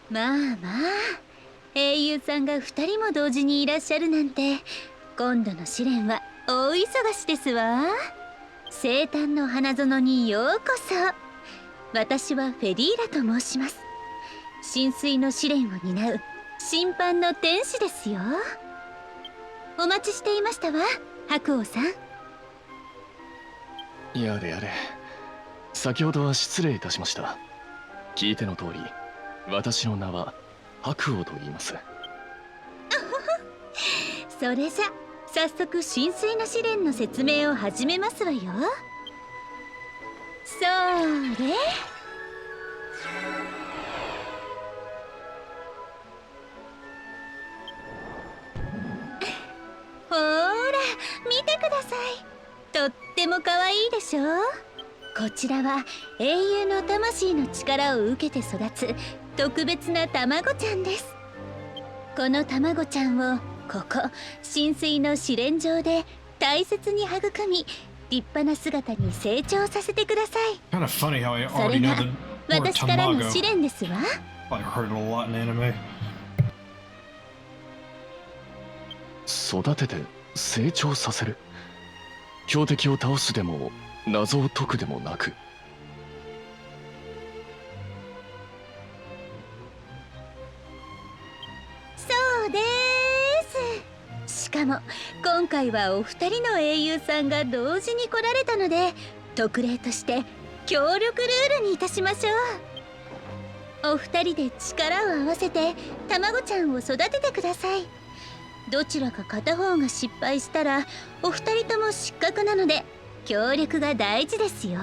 まあまあ、英雄さんが2人も同時にいらっしゃるなんて、今度の試練は大忙しですわ。生誕の花園にようこそ。私はフェリーラと申します。浸水の試練を担う審判の天使ですよ。お待ちしていましたわ、白王さん。
やれやれ、先ほどは失礼いたしました。聞いての通り、私の名は白王と言います。
それじゃ早速浸水の試練の説明を始めますわよ。それほーら見てください。とっても可愛いでしょ。こちらは英雄の魂の力を受けて育つ特別な卵ちゃんです。この卵ちゃんをここ浸水の試練場で大切に育み、立派な姿に成長させてください。
Kind of funny how I
それ
already know
が
the word
私からの
tamago.
試練ですわ。
I've heard it a lot in anime.
育てて成長させる。強敵を倒すでも謎を解くでもなく。
そうです。しかも今回はお二人の英雄さんが同時に来られたので、特例として協力ルールにいたしましょう。お二人で力を合わせて卵ちゃんを育ててください。どちらか片方が失敗したらお二人とも失格なので、協力が大事ですよ。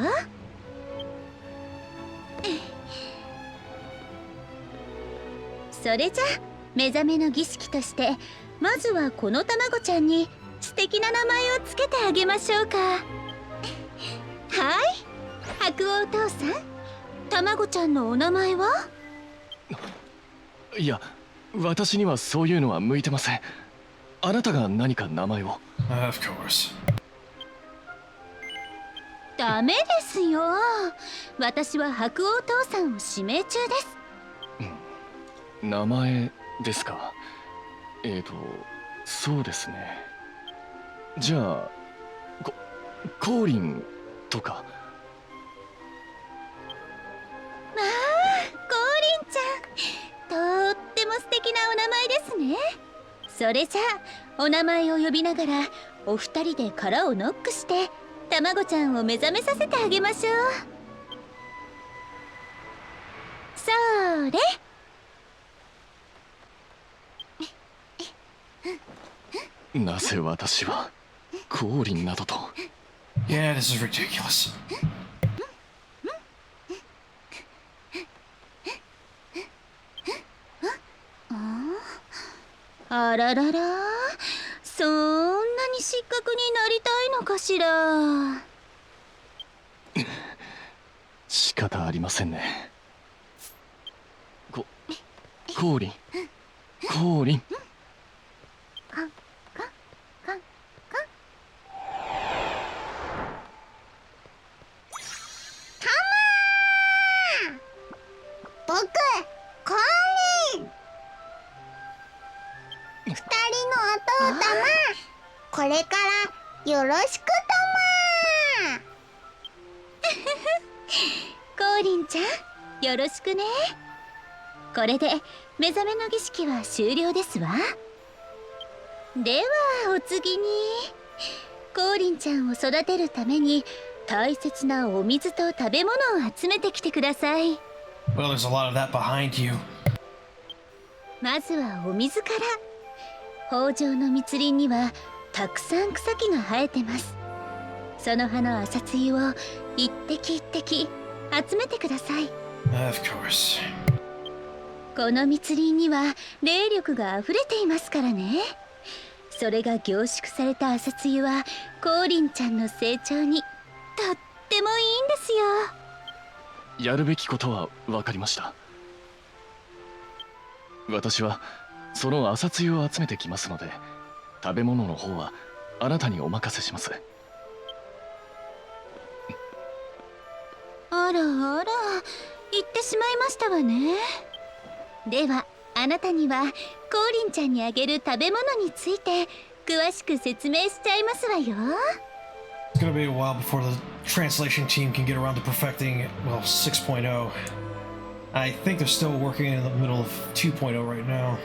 それじゃ目覚めの儀式として、まずはこの卵ちゃんに素敵な名前をつけてあげましょうか。はい、白王父さん、卵ちゃんのお名前は？
いや、私にはそういうのは向いてません。あなたが何か名前を。
Of course.
ダメですよ。私は白王父さんを指名中です。
名前ですか。そうですね。じゃあコーリンとか。
まあコーリンちゃん、とっても素敵なお名前ですね。それじゃあお名前を呼びながらお二人で殻をノックしてたまごちゃんを目覚めさせてあげましょう。それ。
なぜ私はコーリンなどと。
Yeah, this is ridiculous.
あららら、そんなに失格になりたいのかしら。
仕方ありませんね。コーリンコーリン。
僕コーリン、二人の弟たま、これからよろしくたま。
コーリンちゃん、よろしくね。これで目覚めの儀式は終了ですわ。ではお次にコーリンちゃんを育てるために大切なお水と食べ物を集めてきてください。
Well, there's a lot of that behind you.
まずはお水から。豊穣の密林にはたくさん草木が生えてます。その葉の朝露を一滴一滴集めてください。
Of course.
この密林には霊力があふれていますからね。それが凝縮された朝露はコーリンちゃんの成長にとってもいいんですよ。
やるべきことは分かりました。私はその朝露を集めてきますので、食べ物の方はあなたにお任せします。
あらあら、言ってしまいましたわね。ではあなたにはコーリンちゃんにあげる食べ物について詳しく説明しちゃいますわよ。
It's gonna be a while before the translation team can get around to perfecting, well, 6.0. I think they're still working in the middle of 2.0 right now.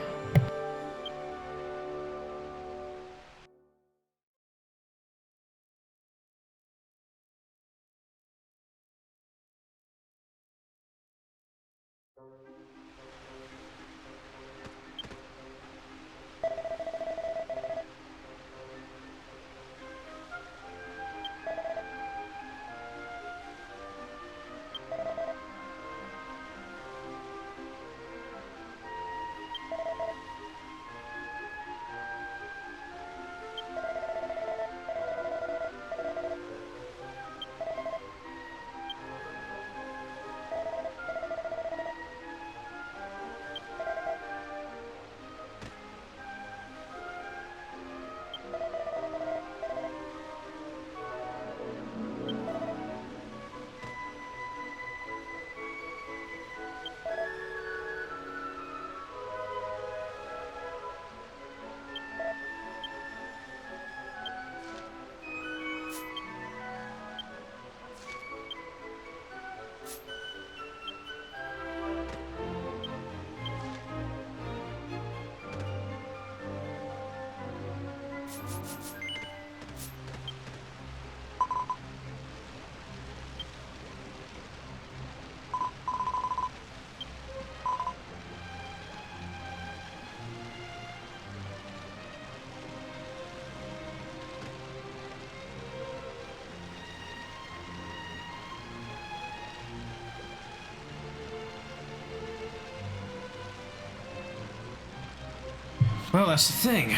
Well, that's the thing.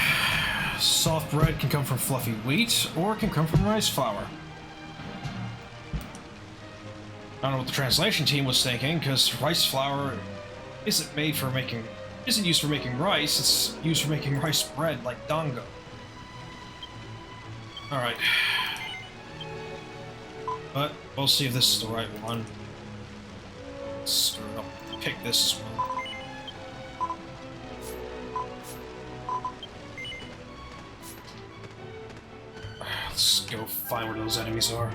Soft bread can come from fluffy wheat, or it can come from rice flour. I don't know what the translation team was thinking, because rice flour isn't used for making rice, it's used for making rice bread like dango. Alright. But we'll see if this is the right one. Screw it up. Pick this as well. Let's go find where those enemies are.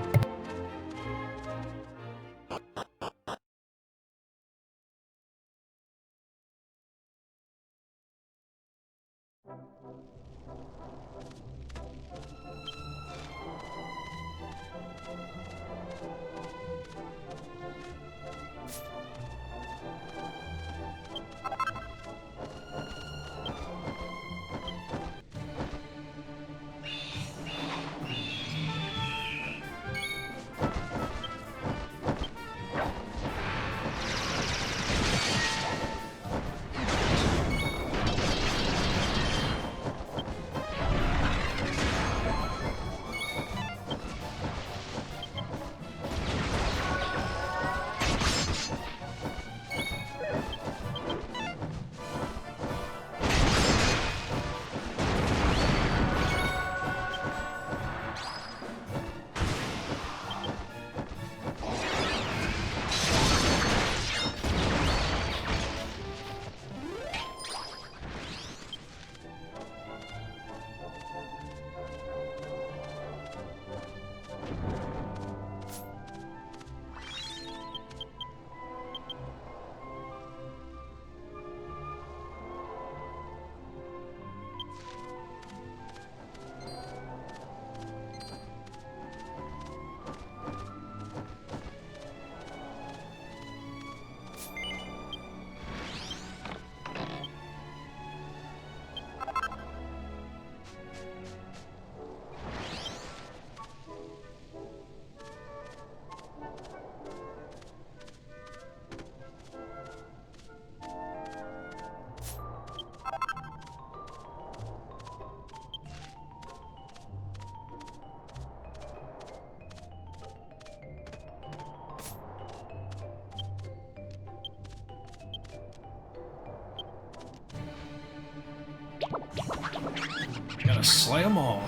Gotta slay them all.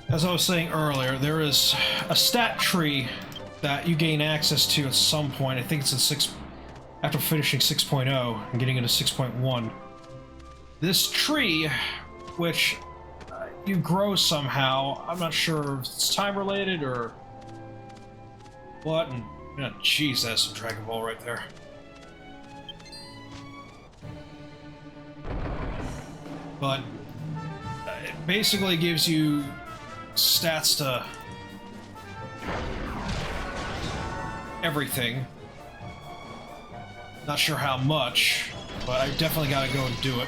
As I was saying earlier, there is a stat tree that you gain access to at some point. I think it's in after finishing 6.0 and getting into 6.1. This tree, which you grow somehow, I'm not sure if it's time related or what. And jeez, that's some Dragon Ball right there. But it basically gives you stats to everything. Not sure how much, but I definitely gotta go and do it.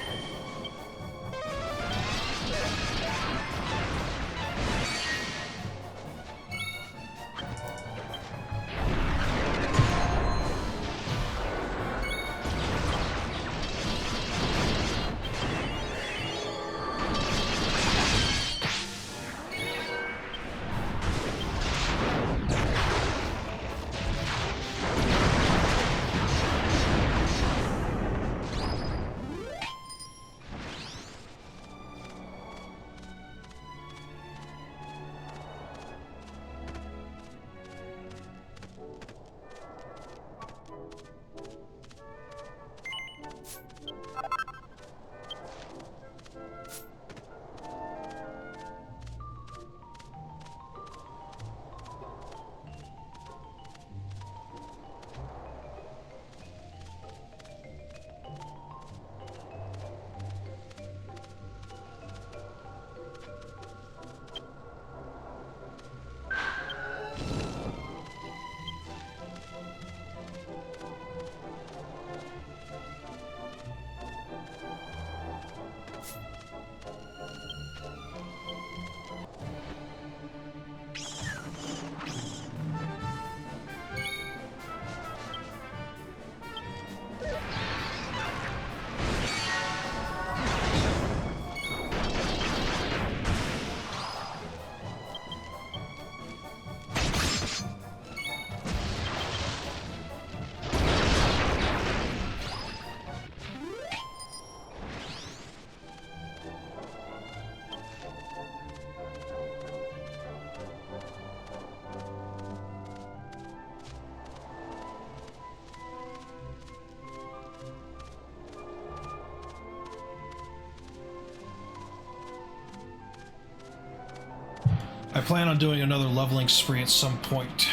I plan on doing another leveling spree at some point,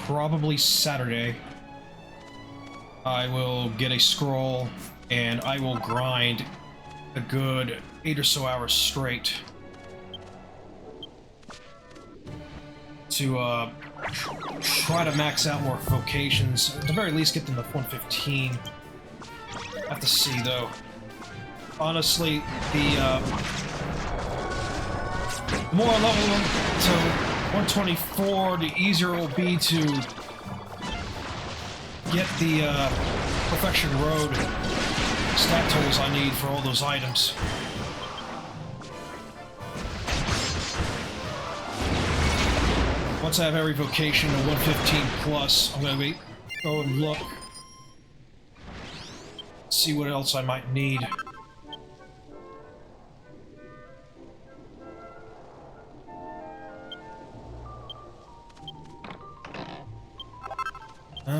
probably Saturday. I will get a scroll and I will grind a good 8 or so hours straight to try to max out more vocations. At the very least, get them to 115. I have to see though. Honestly, the more I level them to 124, the easier it will be to get the Perfection Road stat totals I need for all those items. Once I have every vocation to 115 plus, I'm gonna go and look, see what else I might need.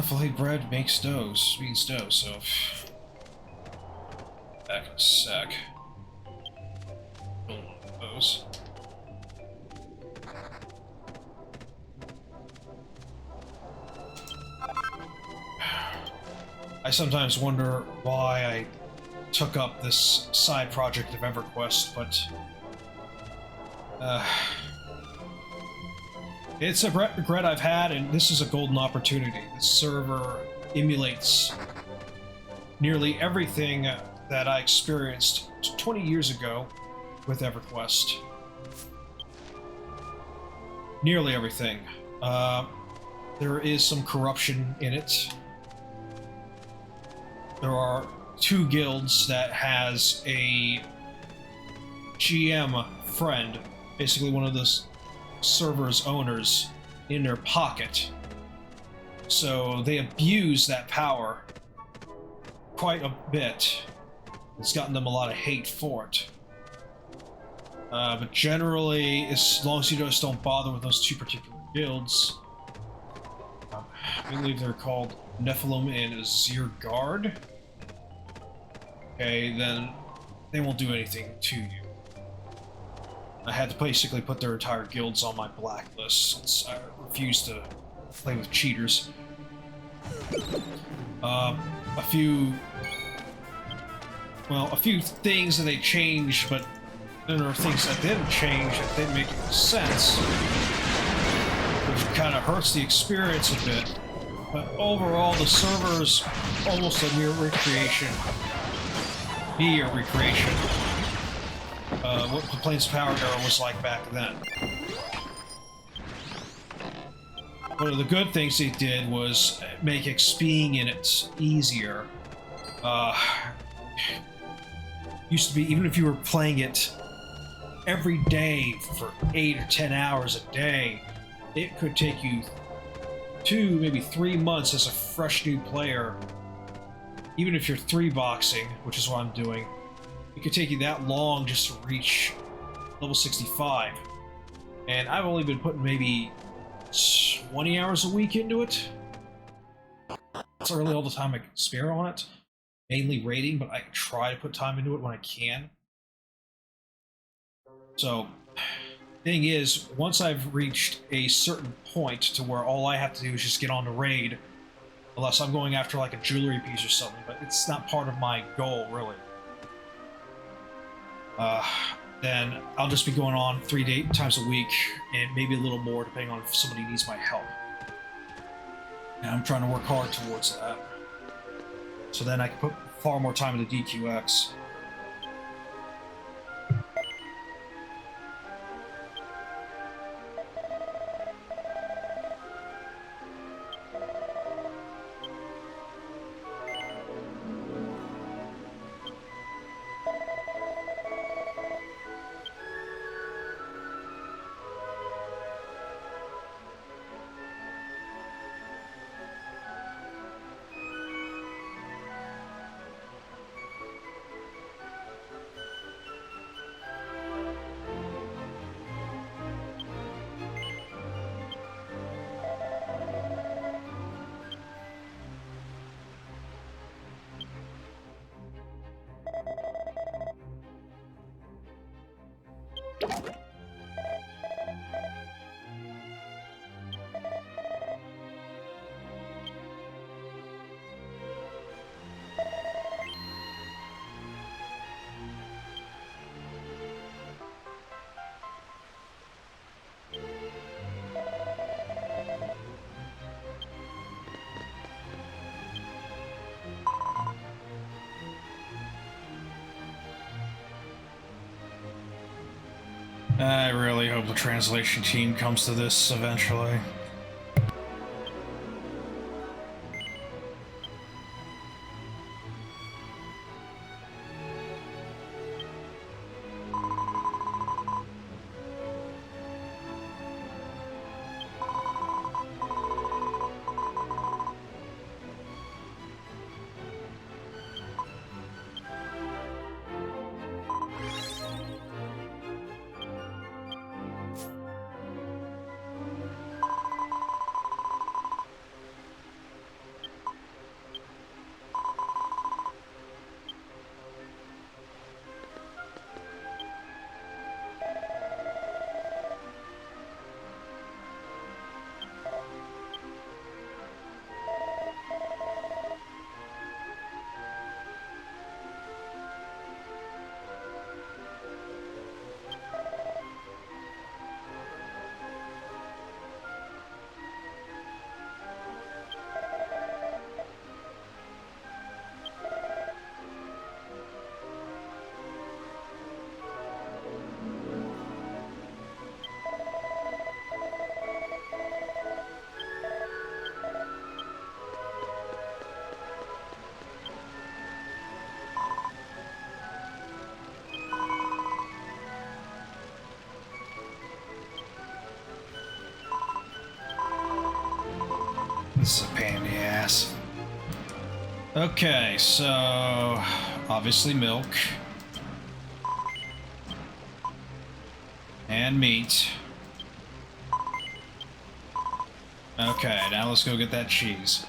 Filet bread makes dough, sweet dough, so... Back in a sec. Build one of those. I sometimes wonder why I took up this side project of EverQuest, but... it's a regret I've had, and this is a golden opportunity. This server emulates nearly everything that I experienced 20 years ago with EverQuest. Nearly everything. There is some corruption in it. There are 2 guilds that has a GM friend, basically one of the server's owners, in their pocket. So they abuse that power quite a bit. It's gotten them a lot of hate for it. But generally, as long as you just don't bother with those 2 particular guilds, I believe they're called Nephilim and Azir Guard. Okay, then they won't do anything to you. I had to basically put their entire guilds on my blacklist since I refuse to play with cheaters. A few things that they changed, but then there are things that didn't change that didn't make any sense, which kind of hurts the experience a bit. But overall, the server's almost a mere recreation. What the Plains Power era was like back then. One of the good things they did was make XPing in it easier. Used to be, even if you were playing it every day for 8 or 10 hours a day, it could take you 2, maybe 3 months as a fresh new player. Even if you're 3-boxing, which is what I'm doing, it could take you that long just to reach level 65. And I've only been putting maybe 20 hours a week into it. That's really all the time I can spare on it. Mainly raiding, but I try to put time into it when I can. So, thing is, once I've reached a certain point to where all I have to do is just get on the raid, unless I'm going after like a jewelry piece or something, but it's not part of my goal, really. Then I'll just be going on 3 times a week, and maybe a little more, depending on if somebody needs my help. And I'm trying to work hard towards that. So then I can put far more time into DQX. I really hope the translation team comes to this eventually. This is a pain in the ass. Okay, so obviously milk and meat. Okay, now let's go get that cheese.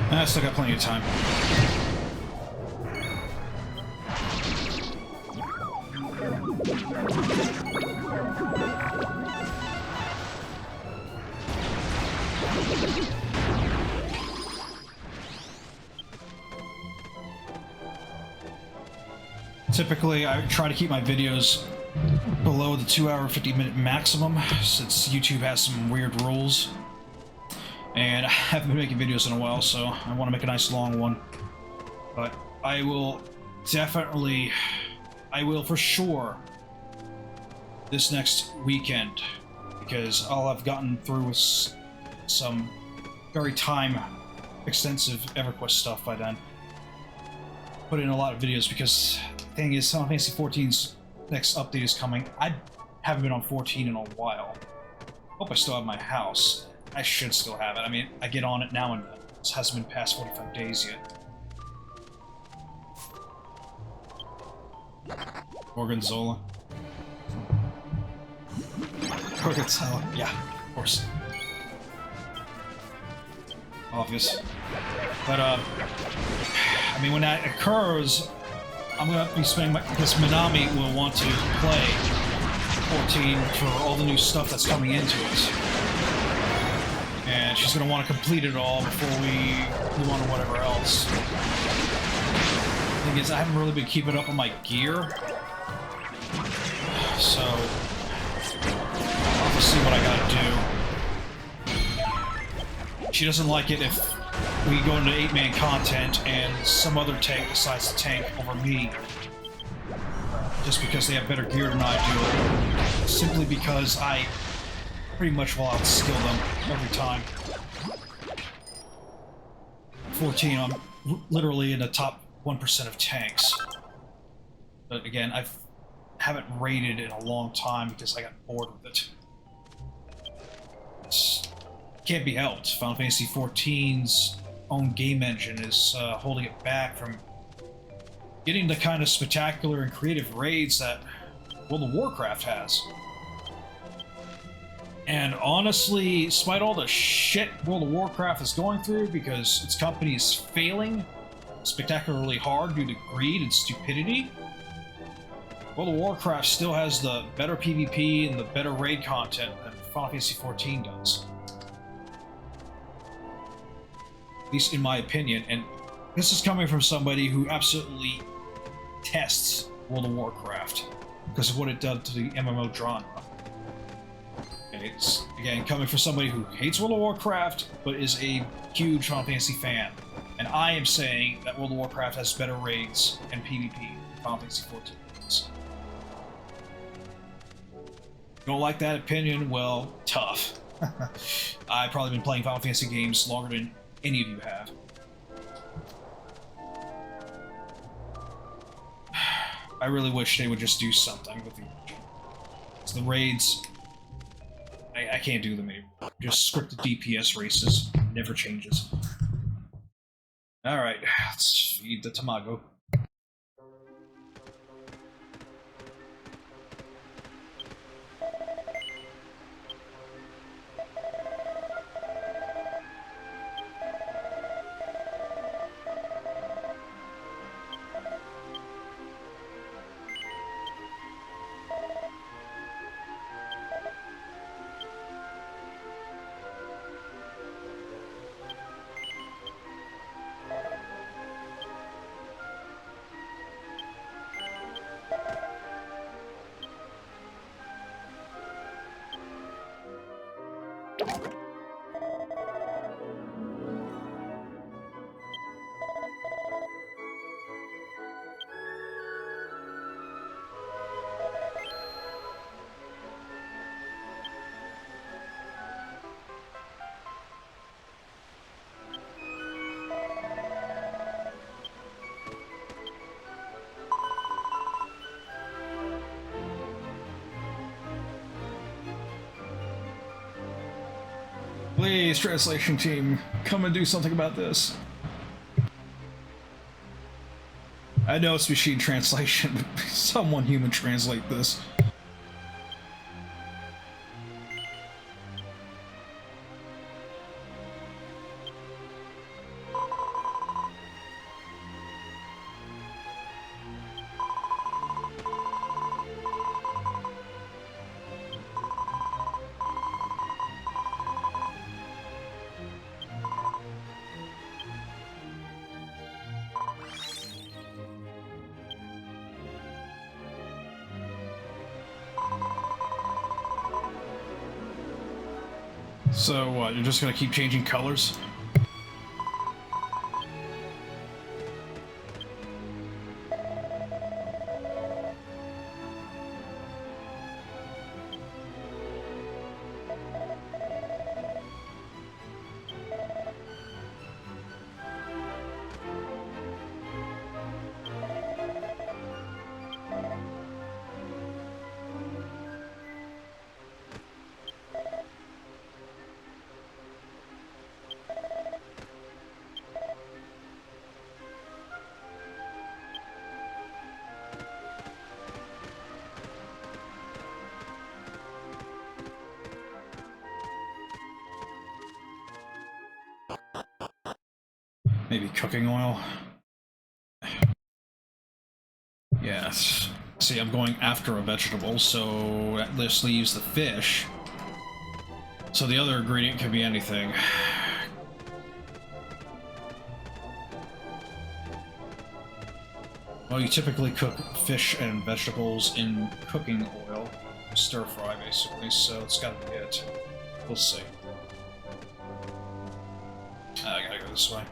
I still got plenty of time. Typically, I try to keep my videos below the 2-hour 50-minute maximum, since YouTube has some weird rules. And I haven't been making videos in a while, so I want to make a nice long one. But I will definitely, I will for sure, this next weekend, because all I've gotten through was some very time-extensive EverQuest stuff by then. Put in a lot of videos because the thing is, Final Fantasy XIV's next update is coming. I haven't been on 14 in a while. Hope I still have my house. I should still have it. I mean, I get on it now and then. It hasn't been past 45 days yet. Gorgonzola. Gorgonzola, yeah, of course. Obvious. But, I mean, when that occurs, I'm gonna be spending because Minami will want to play 14 for all the new stuff that's coming into it. And she's gonna want to complete it all before we move on to whatever else. Thing is, I haven't really been keeping up on my gear. So, I'll have to see what I gotta do. She doesn't like it if we go into 8-man content and some other tank decides to tank over me. Just because they have better gear than I do. Simply because I pretty much will outskill them every time. 14, I'm literally in the top 1% of tanks. But again, I haven't raided in a long time because I got bored with it. It can't be helped. Final Fantasy XIV's own game engine is holding it back from getting the kind of spectacular and creative raids that World of Warcraft has. And honestly, despite all the shit World of Warcraft is going through because its company is failing spectacularly hard due to greed and stupidity, World of Warcraft still has the better PvP and the better raid content than Final Fantasy XIV does. At least in my opinion, and this is coming from somebody who absolutely tests World of Warcraft because of what it did to the MMO genre. And it's, again, coming from somebody who hates World of Warcraft, but is a huge Final Fantasy fan. And I am saying that World of Warcraft has better raids and PvP than Final Fantasy XIV does. Don't like that opinion? Well, tough. I've probably been playing Final Fantasy games longer than any of you have. I really wish they would just do something with the raids. I can't do them anymore. Just scripted DPS races. Never changes. Alright, let's feed the Tamago. Please, translation team, come and do something about this. I know it's machine translation, but someone human translate this. So what, you're just gonna keep changing colors? Maybe cooking oil? Yes. See, I'm going after a vegetable, so that just leaves the fish. So the other ingredient could be anything. Well, you typically cook fish and vegetables in cooking oil. Stir fry, basically, so it's gotta be it. We'll see. I gotta go this way.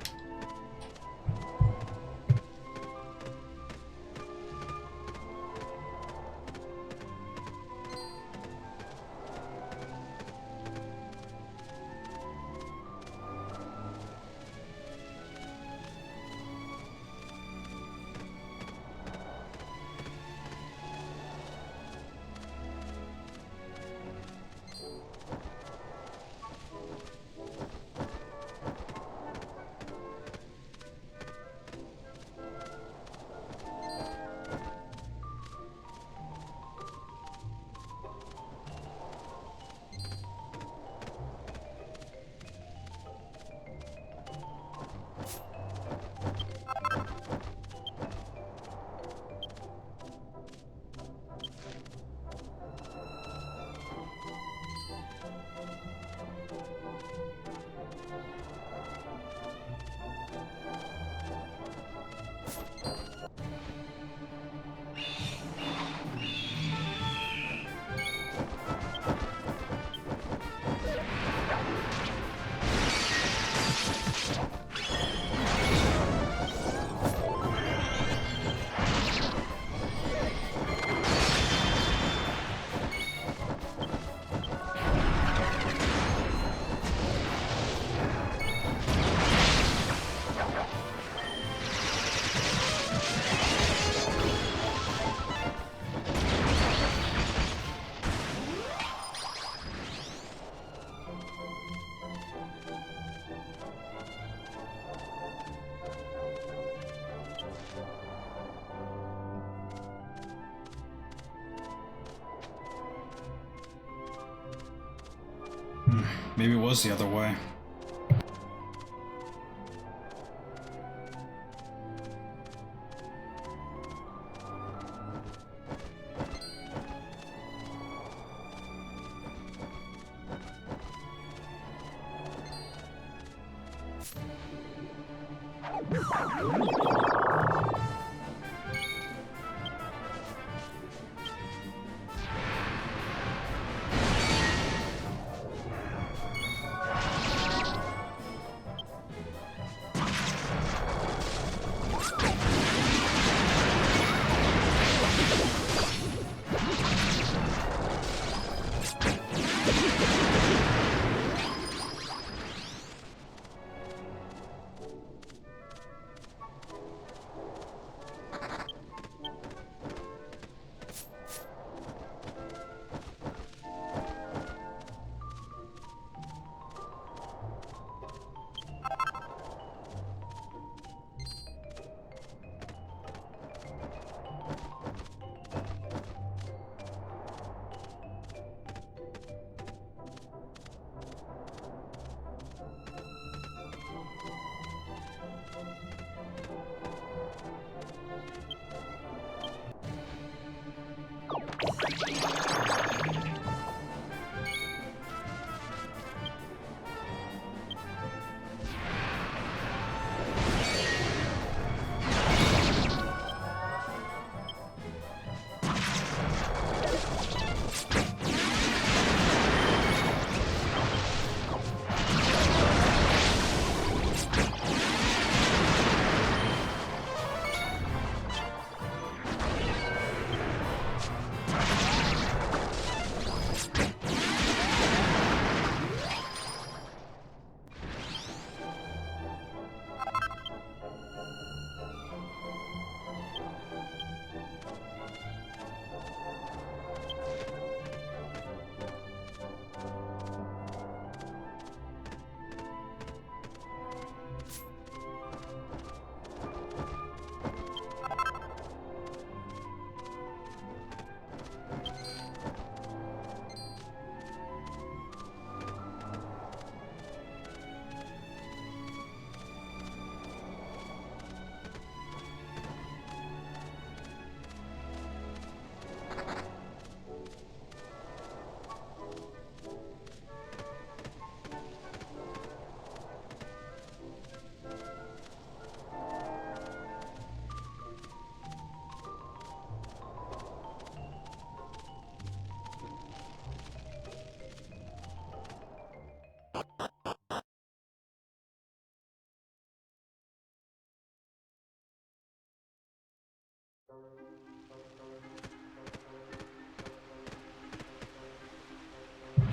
Maybe it was the other way.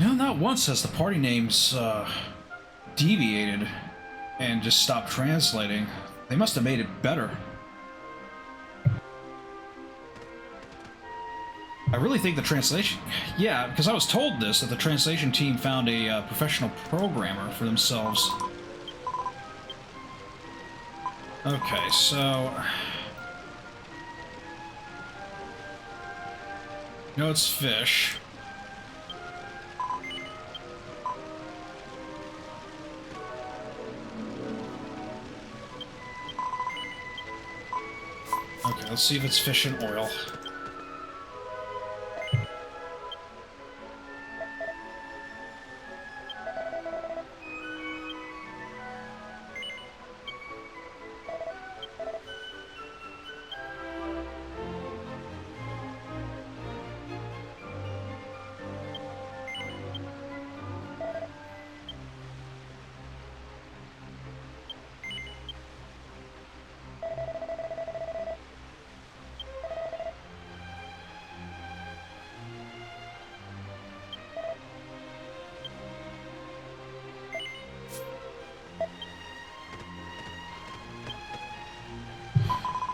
No, not once has the party names deviated and just stopped translating. They must have made it better. I really think the translation... Yeah, because I was told this, that the translation team found a professional programmer for themselves. Okay, so... No, it's fish. Okay, let's see if it's fish and oil.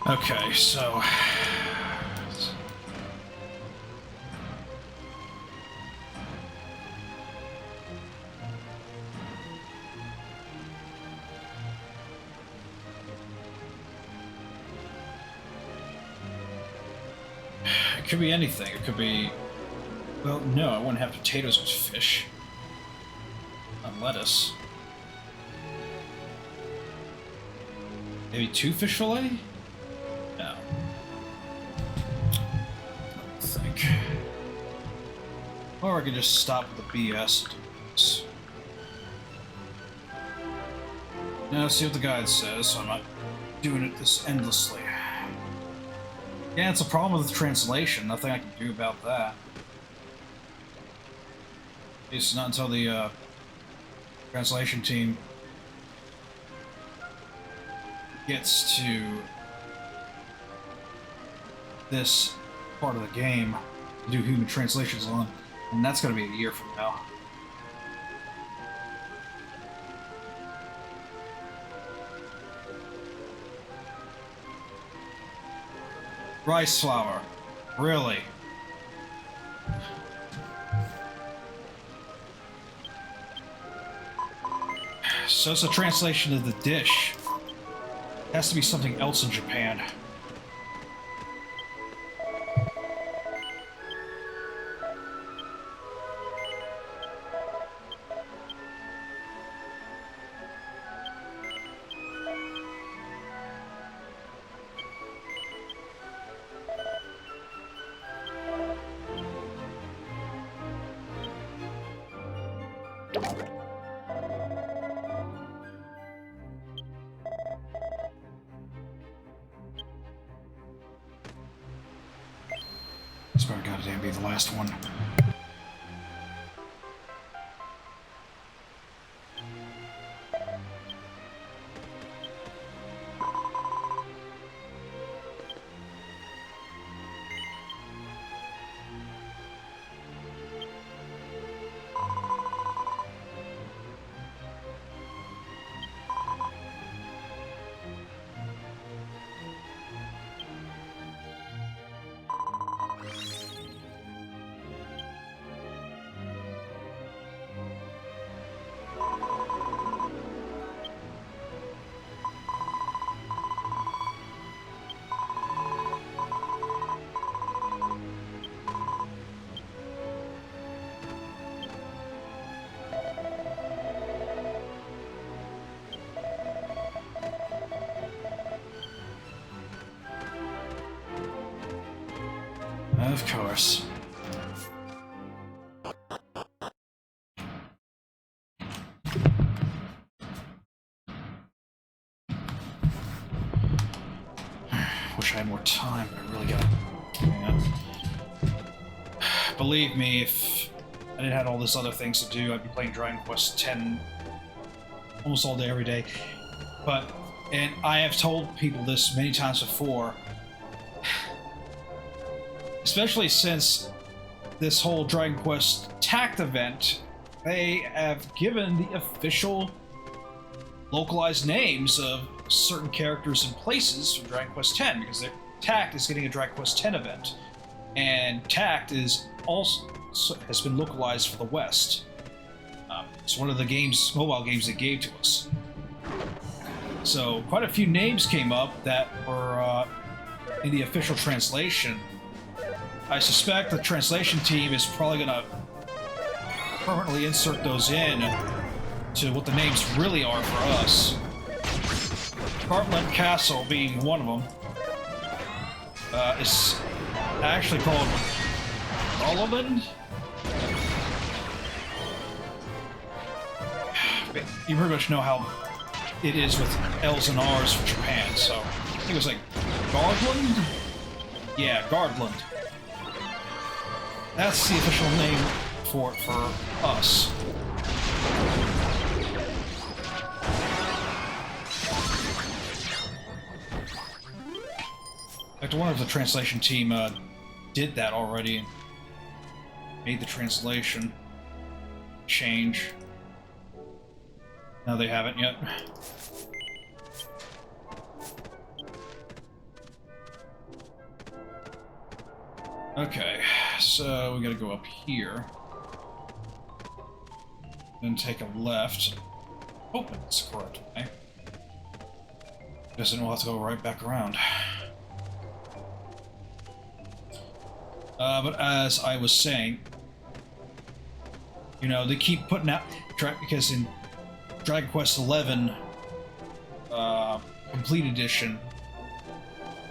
Okay, so... It could be anything. It could be... Well, no, I wouldn't have potatoes with fish. On lettuce. Maybe 2 fish fillet? No. I think. Or I could just stop with the BS. Now, see what the guide says, so I'm not doing it this endlessly. Yeah, it's a problem with the translation. Nothing I can do about that. It's not until the translation team gets to this part of the game to do human translations on, and that's going to be a year from now. Rice flour. Really? So it's a translation of the dish. It has to be something else in Japan. This better goddamn be the last one. Of course. Wish I had more time, but I really gotta. Yeah. Believe me, if I didn't have all this other things to do, I'd be playing Dragon Quest X almost all day, every day. But, and I have told people this many times before, especially since this whole Dragon Quest Tact event, they have given the official localized names of certain characters and places from Dragon Quest X, because Tact is getting a Dragon Quest X event, and Tact is also has been localized for the West. It's one of the games, mobile games, they gave to us. So quite a few names came up that were in the official translation. I suspect the translation team is probably going to permanently insert those in to what the names really are for us. Heartland Castle being one of them is actually called Rolland. You pretty much know how it is with L's and R's for Japan, so I think it was like Gardland? Yeah, Gardland. That's the official name for it for us. In fact, I wonder if the translation team did that already and made the translation change. No, they haven't yet. Okay, so we gotta go up here. Then take a left. Oh, that's the correct way. Guess then we'll have to go right back around. But as I was saying, You know, they keep putting out because in Dragon Quest XI Complete Edition,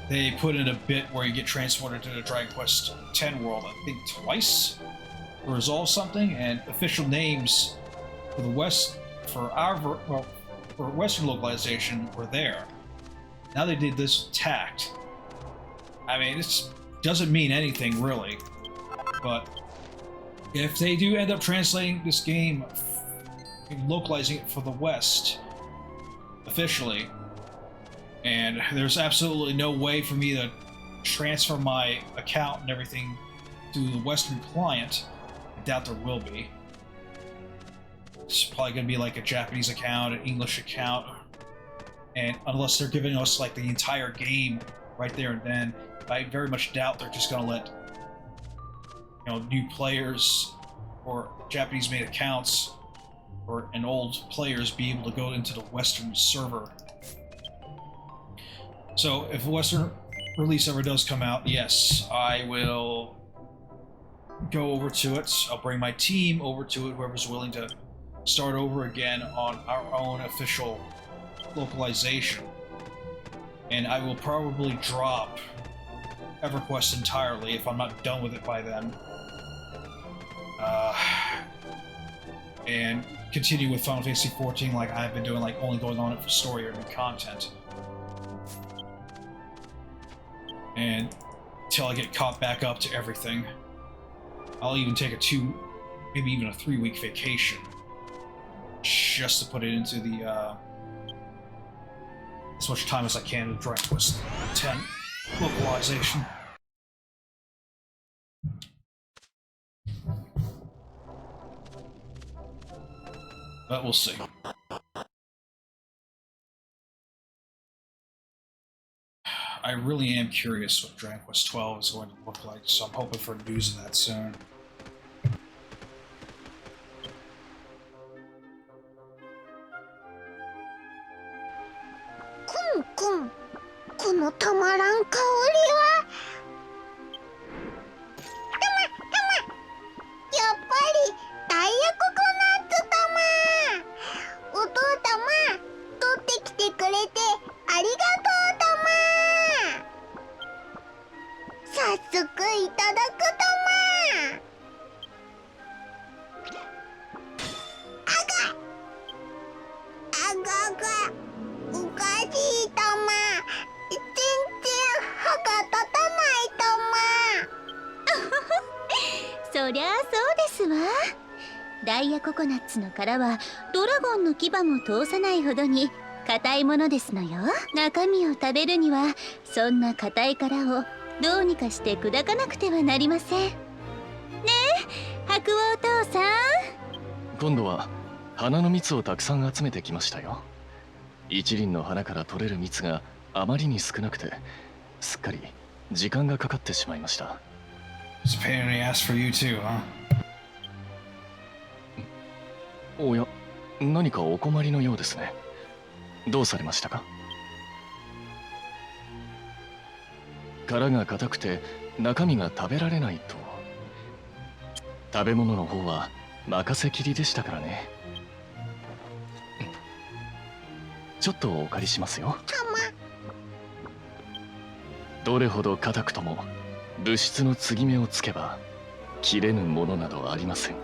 they put in a bit where you get transported to the Dragon Quest X world, I think twice, to resolve something, and official names for the West, for for Western localization were there. Now they did this tact. I mean, this doesn't mean anything really, but if they do end up translating this game, localizing it for the West officially, and there's absolutely no way for me to transfer my account and everything to the Western client, I doubt there will be. It's probably going to be like a Japanese account, an English account, and unless they're giving us like the entire game right there and then, I very much doubt they're just going to let, you know, new players or Japanese-made accounts and old players be able to go into the Western server. So if a Western release ever does come out, yes, I will go over to it. I'll bring my team over to it, whoever's willing to start over again on our own official localization. And I will probably drop EverQuest entirely if I'm not done with it by then. And continue with Final Fantasy XIV like I've been doing, like only going on it for story or new content. And until I get caught back up to everything. I'll even take a 2, maybe even a 3-week vacation just to put it into the as much time as I can in Dragon Quest X localization. But we'll see. I really am curious what Dragon Quest XII is going to look like, so I'm hoping for news of that soon.
Kun, このたまらん香りは。やっぱりダイヤココナッツ玉。お父様、取ってきてくれてありがとう玉。早速いただく玉。あが。おかしい玉。全然歯が立たない玉。
そりゃあそうですわ。ダイヤココナッツの殻はドラゴンの牙も通さないほどに硬いものですのよ。中身を食べるにはそんな硬い殻をどうにかして砕かなくてはなりません。ねえ、白王お父さん。
今度は花の蜜をたくさん集めてきましたよ。一輪の花から取れる蜜があまりに少なくて、すっかり時間がかかってしまいました。
It's a pain in the ass for you too, huh?
おや、何かお困りのようですね。どうされましたか？殻が硬くて中身が食べられないと。食べ物の方は任せきりでしたからね。ちょっとお借りしますよ。どれほど硬くとも物質の継ぎ目をつけば切れぬものなどありません。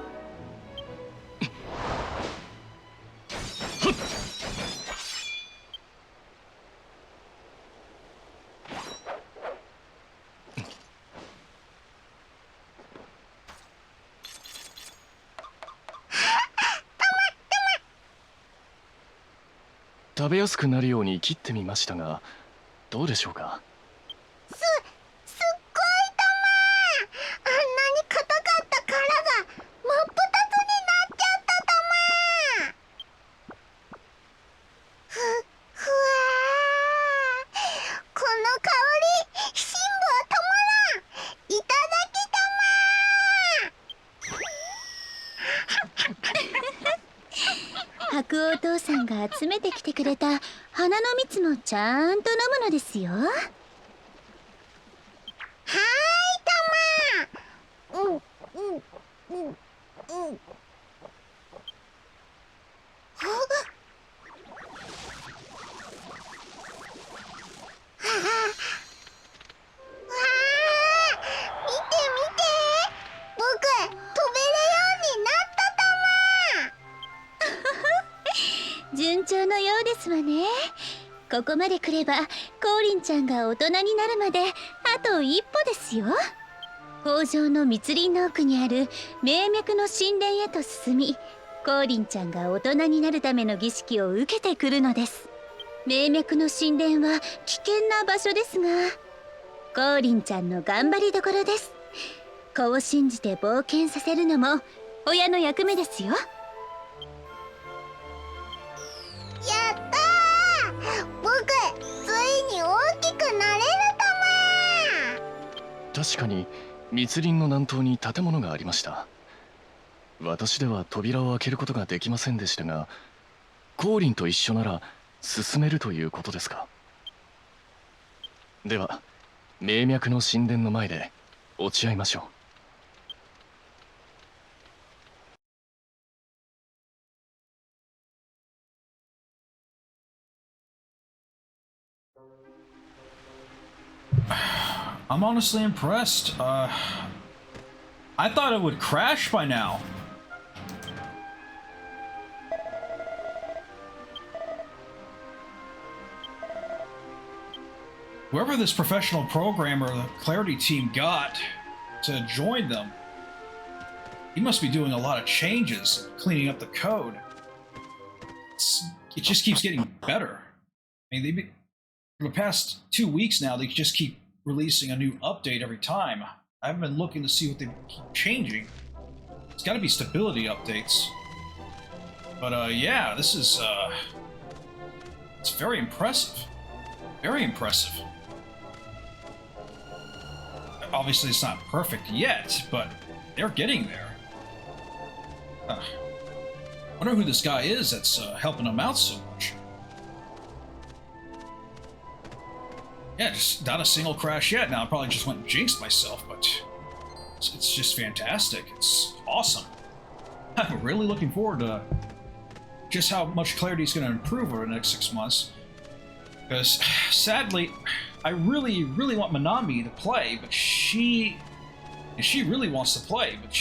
食べやすくなるように切ってみましたが、どうでしょうか？
すっごい玉。あんなに硬かった殻が真っ二つになっちゃった玉。ふわー。この香り、辛抱止まらん。いただき玉。
白王お父さんが集めてきてくれた花の蜜もちゃんと飲むのですよ。
はーい玉。
順調のようですわね。ここまで来ればコーリンちゃんが大人になるまであと一歩ですよ。北条の密林の奥にある名脈の神殿へと進み、コーリンちゃんが大人になるための儀式を受けてくるのです。名脈の神殿は危険な場所ですが、コーリンちゃんの頑張りどころです。子を信じて冒険させるのも親の役目ですよ。
やったー、僕ついに大きくなれるたま。
確かに密林の南東に建物がありました。私では扉を開けることができませんでしたが、コーリンと一緒なら進めるということですか。では名脈の神殿の前で落ち合いましょう。
I'm honestly impressed. I thought it would crash by now. Whoever this professional programmer the Clarity team got to join them, he must be doing a lot of changes, cleaning up the code. It just keeps getting better. I mean, for the past 2 weeks now, they just keep releasing a new update every time. I haven't been looking to see what they keep changing. It's got to be stability updates. But yeah, this is it's very impressive. Very impressive. Obviously, it's not perfect yet, but they're getting there. I wonder who this guy is that's helping them out so much. Yeah, just not a single crash yet. Now I probably just went and jinxed myself, but it's just fantastic. It's awesome. I'm really looking forward to just how much Clarity is going to improve over the next 6 months. Because sadly, I really want Manami to play, but she really wants to play, but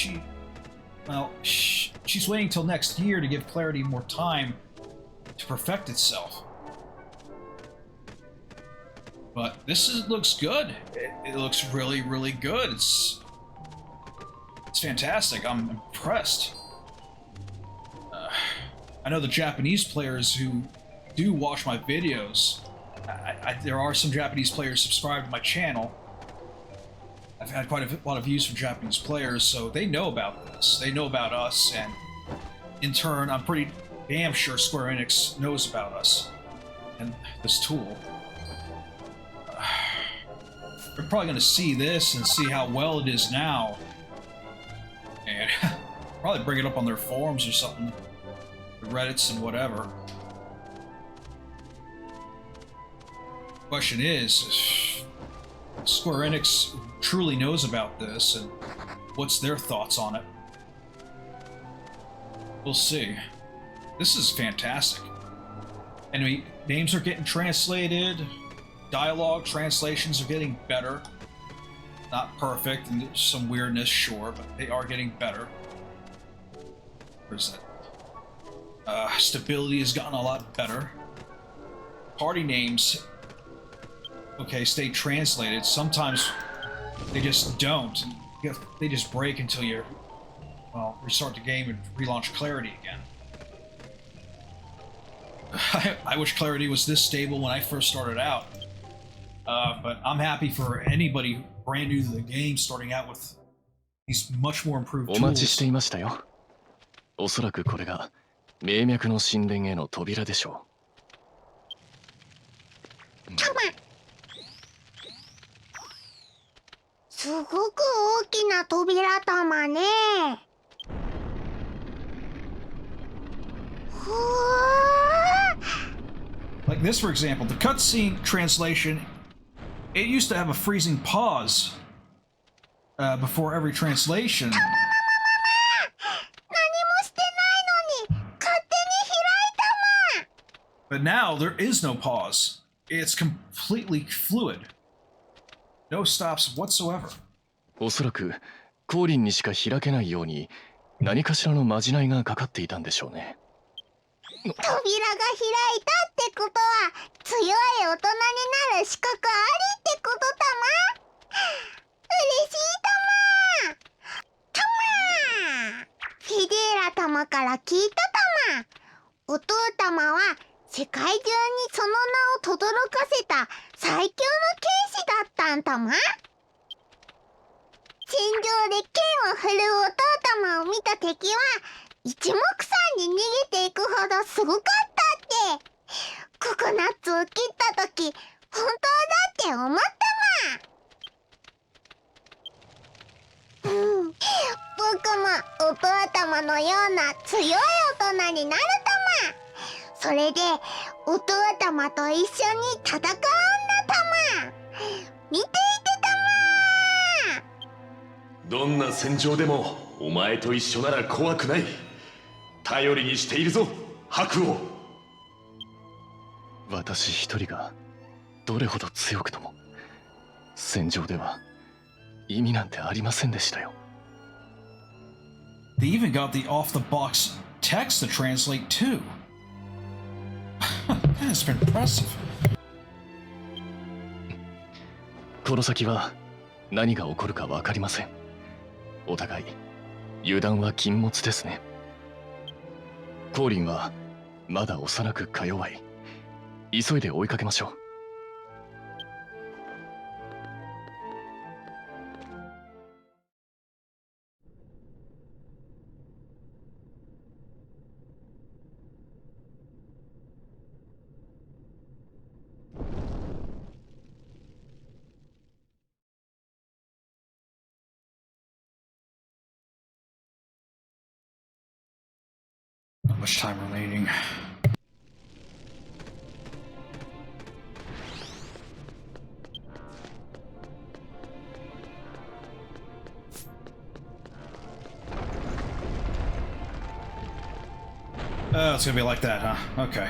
she's waiting till next year to give Clarity more time to perfect itself. But this looks good. It looks really good. It's fantastic. I'm impressed. I know the Japanese players who do watch my videos. There are some Japanese players subscribed to my channel. I've had quite a lot of views from Japanese players, so they know about this. They know about us, and in turn, I'm pretty damn sure Square Enix knows about us and this tool. We're probably going to see this and see how well it is now, and probably bring it up on their forums or something, the Reddits and whatever. Question is, Square Enix truly knows about this, and what's their thoughts on it? We'll see. This is fantastic. Anyway, names are getting translated. Dialogue translations are getting better. Not perfect, and there's some weirdness, sure, but they are getting better. Where's that? Stability has gotten a lot better. Party names, okay, stay translated. Sometimes they just don't. They just break until you, well, restart the game and relaunch Clarity again. I wish Clarity was this stable when I first started out. But I'm happy for anybody brand new to the game starting out with these much more improved tools.
お待ちしていましたよ。おそらくこれが名脈の神殿への扉でしょう。
すごく大きな扉玉ね。ふわー。
Like this, for example, the cutscene translation, it used to have a freezing pause before every translation.
何もしてないのに勝手に開いたま。
But now there is no pause. It's completely fluid. No stops whatsoever.
おそらくコーリンにしか開けないように何かしらのまじないがかかっていたんでしょうね。
扉が開いたってことは強い大人になる資格ありってことたま。嬉しいたま。フィデーラたまから聞いたたま。お父たまは世界中にその名を轟かせた最強の剣士だったんたま。戦場で剣を振るお父たまを見た敵は一目散に逃げていくほどすごかったって。ココナッツを切った時本当だって思ったま。僕もお父たまのような強い大人になるたま。それでお父たまと一緒に戦うんだたま。見ていてたま。
どんな戦場でもお前と一緒なら怖くない。頼りにしているぞ白王。
私一人がどれほど強くとも戦場では意味なんてありませんでしたよ。
They even got the off-the-box text to translate too. That's impressive.
この先は何が起こるか分かりません。お互い油断は禁物ですね。コーリンはまだ幼くか弱い。急いで追いかけましょう。
Not much time remaining. Oh, it's gonna be like that, huh? Okay.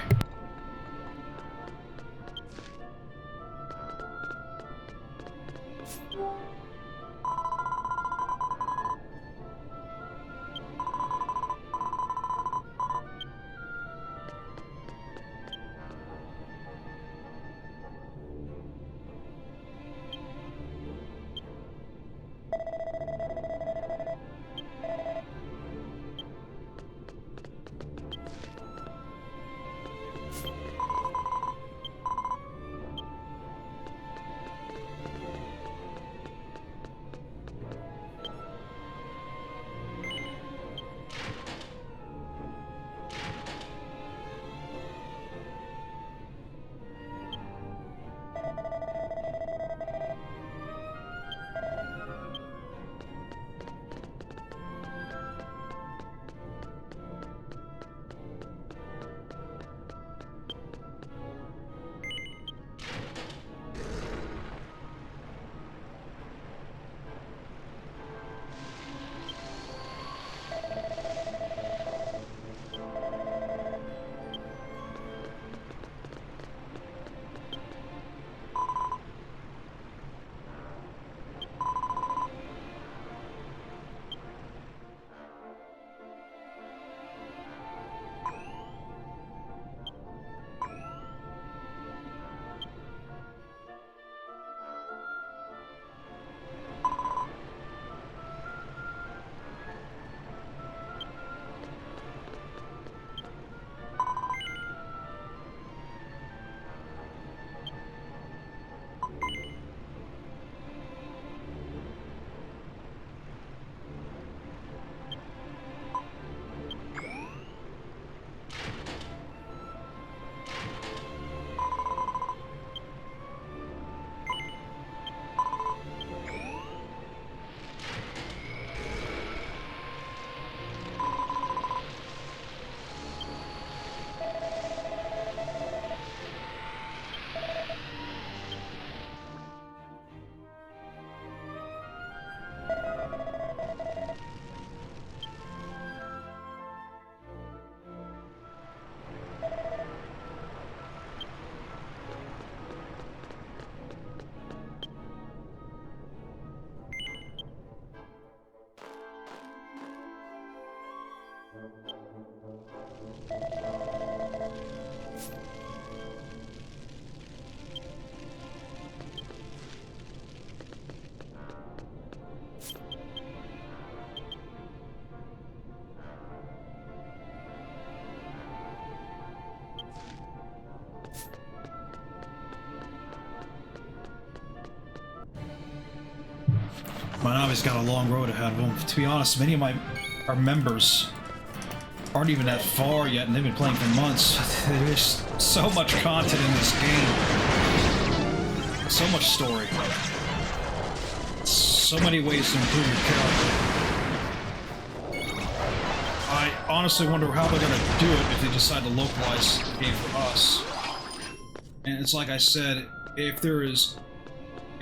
Manabe's got a long road ahead of him. To be honest, many of our members aren't even that far yet, and they've been playing for months. There's so much content in this game. So much story. So many ways to improve your character. I honestly wonder how they're going to do it if they decide to localize the game for us. And it's like I said, if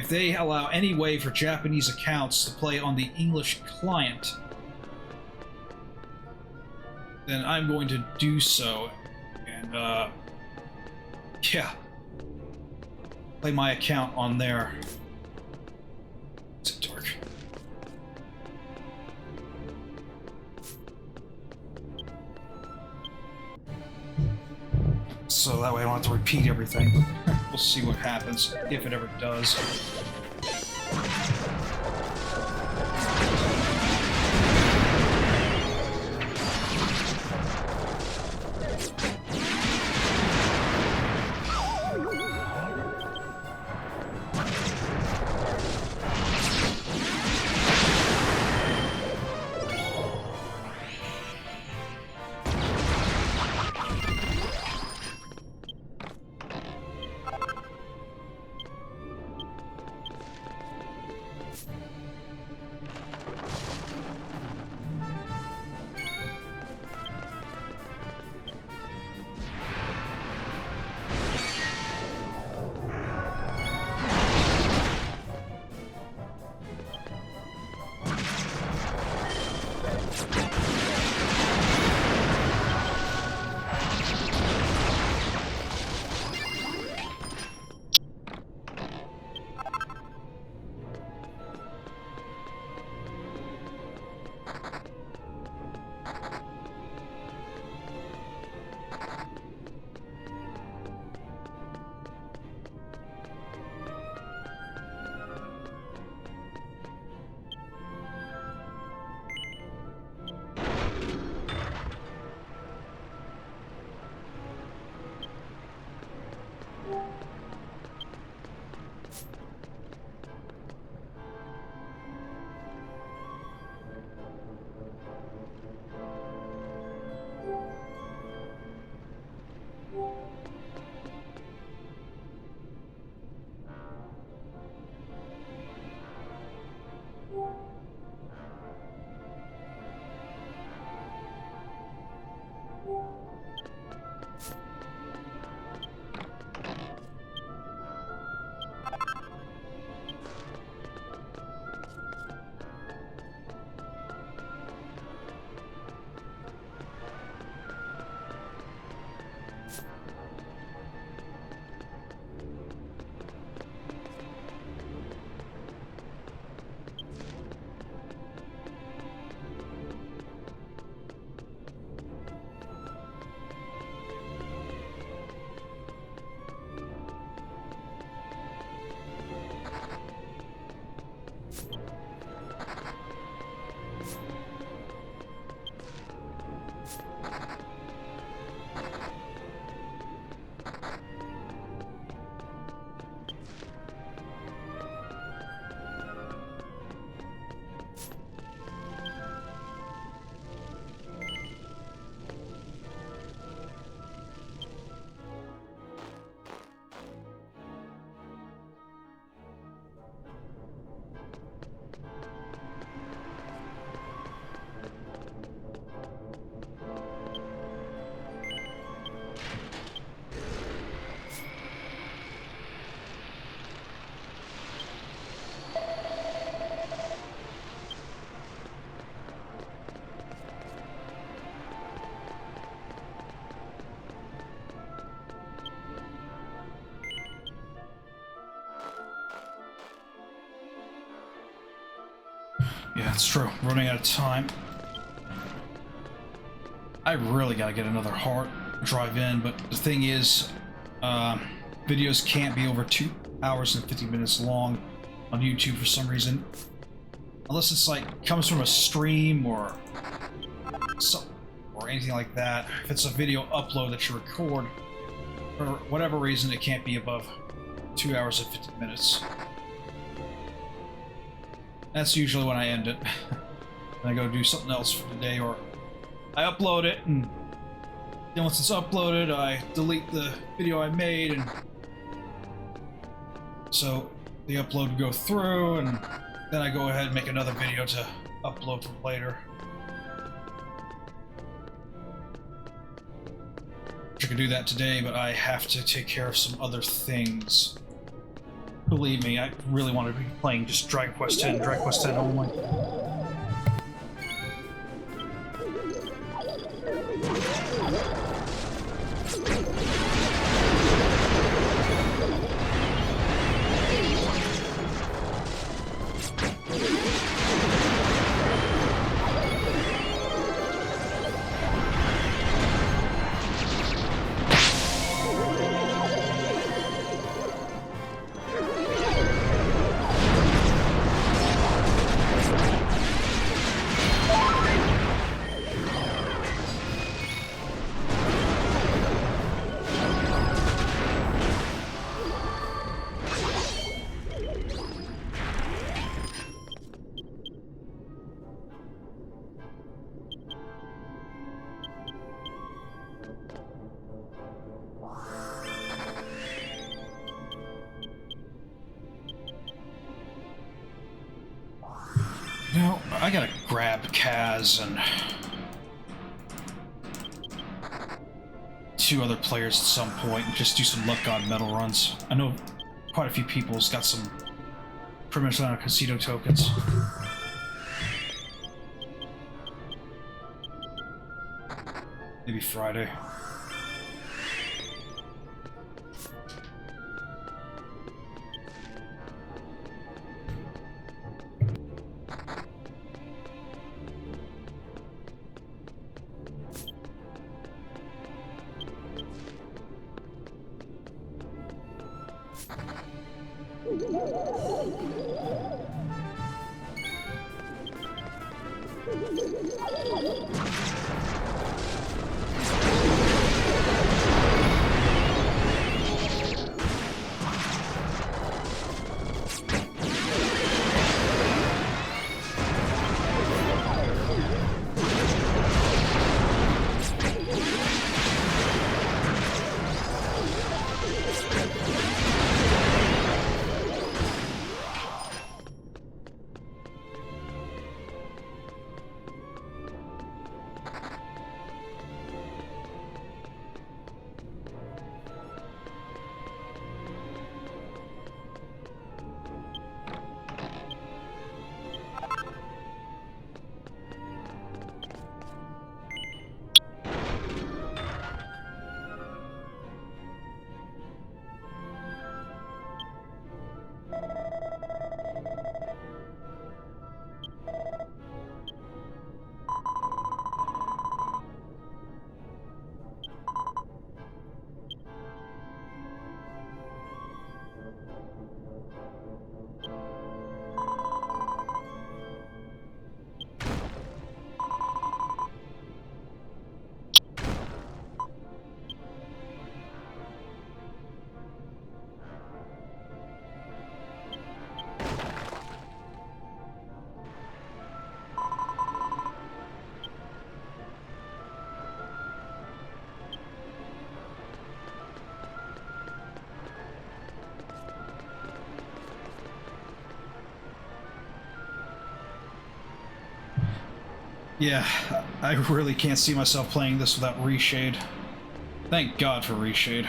they allow any way for Japanese accounts to play on the English client, then I'm going to do so. And, yeah. Play my account on there. Zip torque. So that way I don't have to repeat everything. We'll see what happens, if it ever does. Yeah, it's true. Running out of time. I really gotta get another heart drive in, but the thing is, videos can't be over 2 hours and 50 minutes long on YouTube for some reason. Unless it's like, comes from a stream or anything like that. If it's a video upload that you record, for whatever reason, it can't be above 2 hours and 50 minutes. That's usually when I end it. I go do something else for the day, or I upload it, and then once it's uploaded, I delete the video I made, and so the upload would go through, and then I go ahead and make another video to upload for later. I could do that today, but I have to take care of some other things. Believe me, I really want to be playing just Dragon Quest X, Dragon Quest X only. No, I gotta grab Kaz and 2 other players at some point and just do some luck god medal runs. I know quite a few people's got some pretty much casino tokens. Maybe Friday. Yeah, I really can't see myself playing this without Reshade. Thank God for Reshade.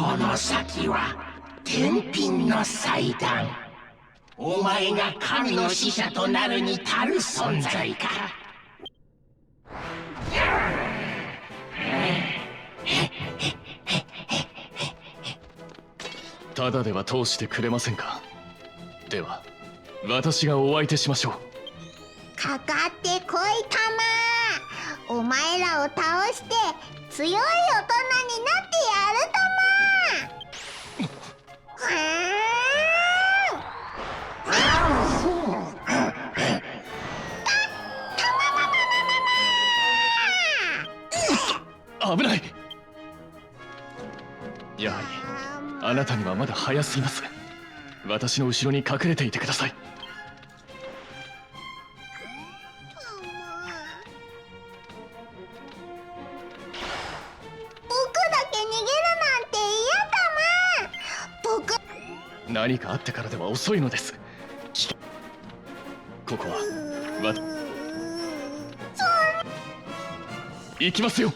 この先は天品の祭壇。お前が神の使者となるに足る存在か。
ただでは通してくれませんか。では私がお相手しましょう。
かかってこいたま。お前らを倒して強い大人になってやるたま。
危ない。やはりあなたにはまだ早すぎます。私の後ろに隠れていてください。
僕だけ逃げるなんて嫌だま。僕
何かあってからでは遅いのです。ここは行きますよ。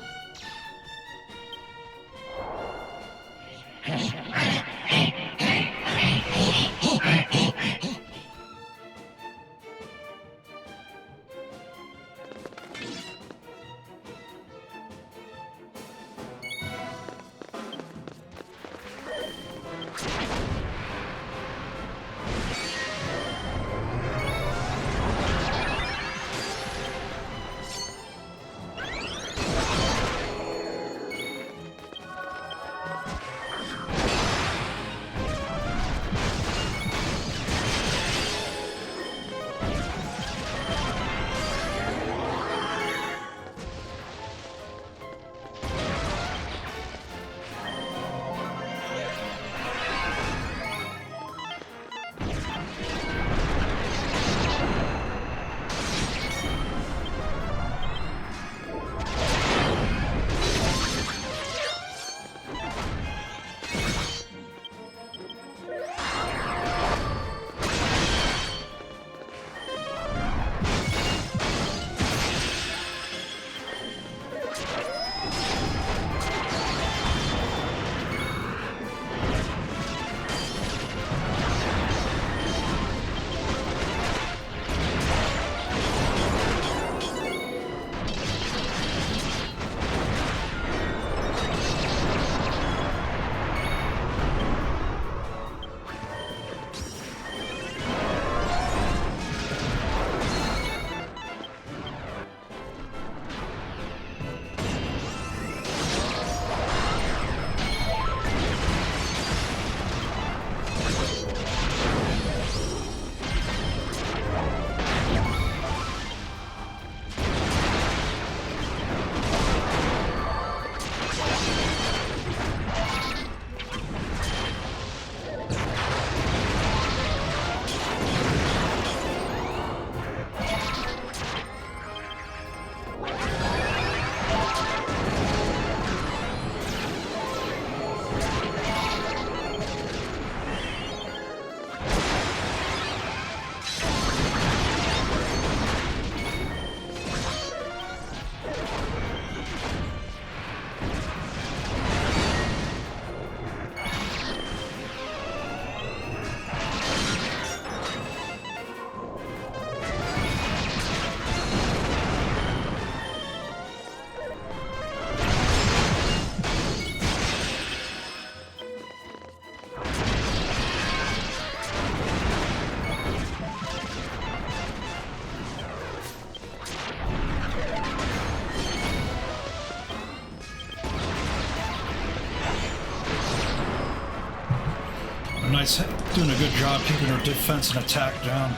Knight's doing a good job keeping her defense and attack down.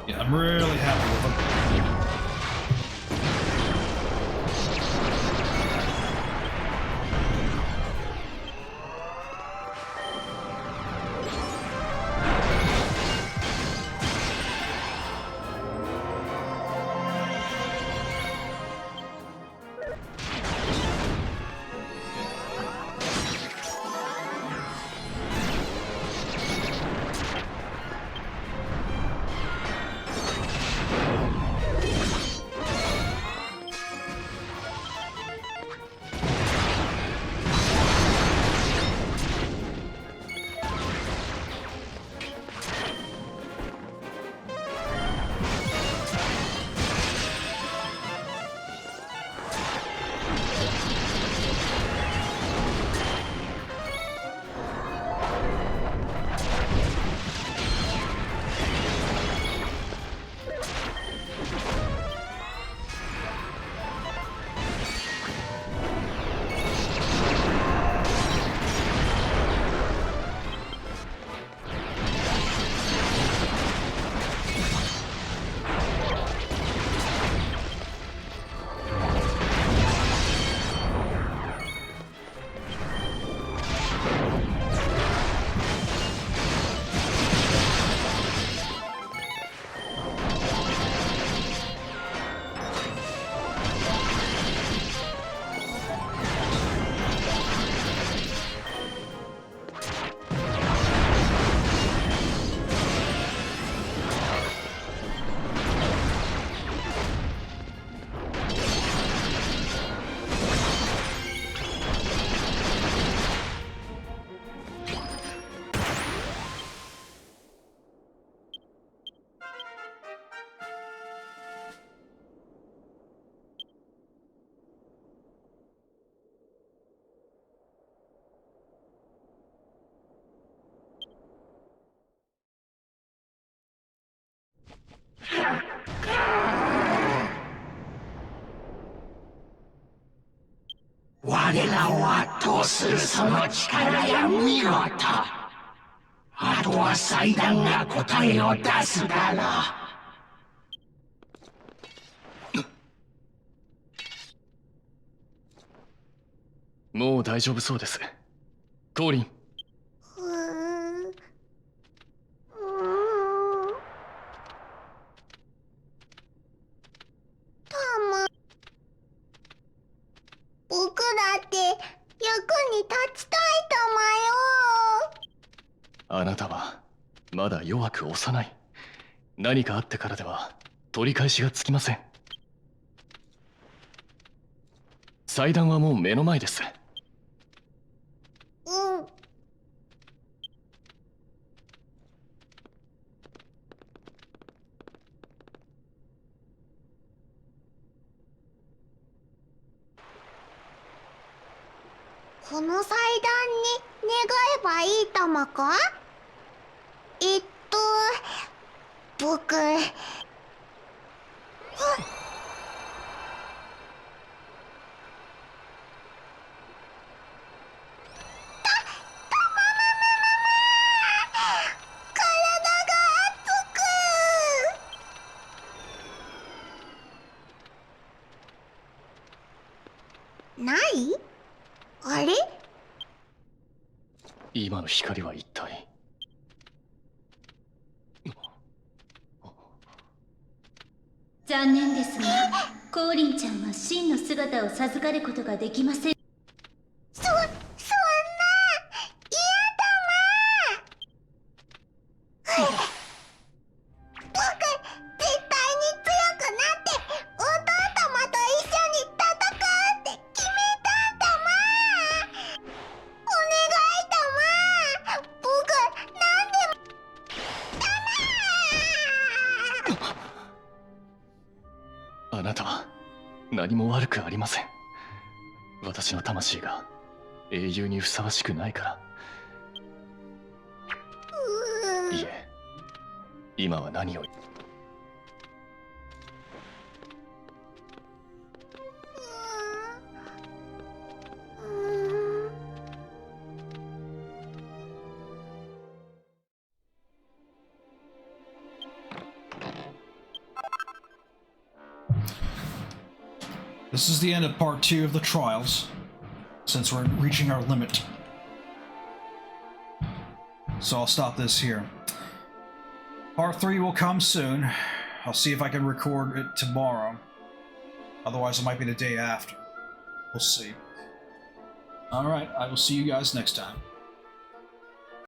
Yeah, I'm really happy with them.
我らを圧倒するその力や見事。あとは祭壇が答えを出すだろう。
もう大丈夫そうです。降臨。
僕だって役に立ちたいたまよ。
あなたはまだ弱く幼い。何かあってからでは取り返しがつきません。祭壇はもう目の前です。
うん。この祭壇に願えばいいたまか？僕ない？あれ？
今の光は一体。
残念ですが、コーリンちゃんは真の姿を授かることができません。
そんな嫌だま僕絶対に強くなって弟様と一緒に戦うって決めたんだまお願いだま僕何でも
あなたは何も悪くありません。私の魂が英雄にふさわしくないから。いえ、今は何を。
This is the end of part 2 of the trials, since we're reaching our limit. So I'll stop this here. Part 3 will come soon. I'll see if I can record it tomorrow. Otherwise, it might be the day after. We'll see. Alright, I will see you guys next time.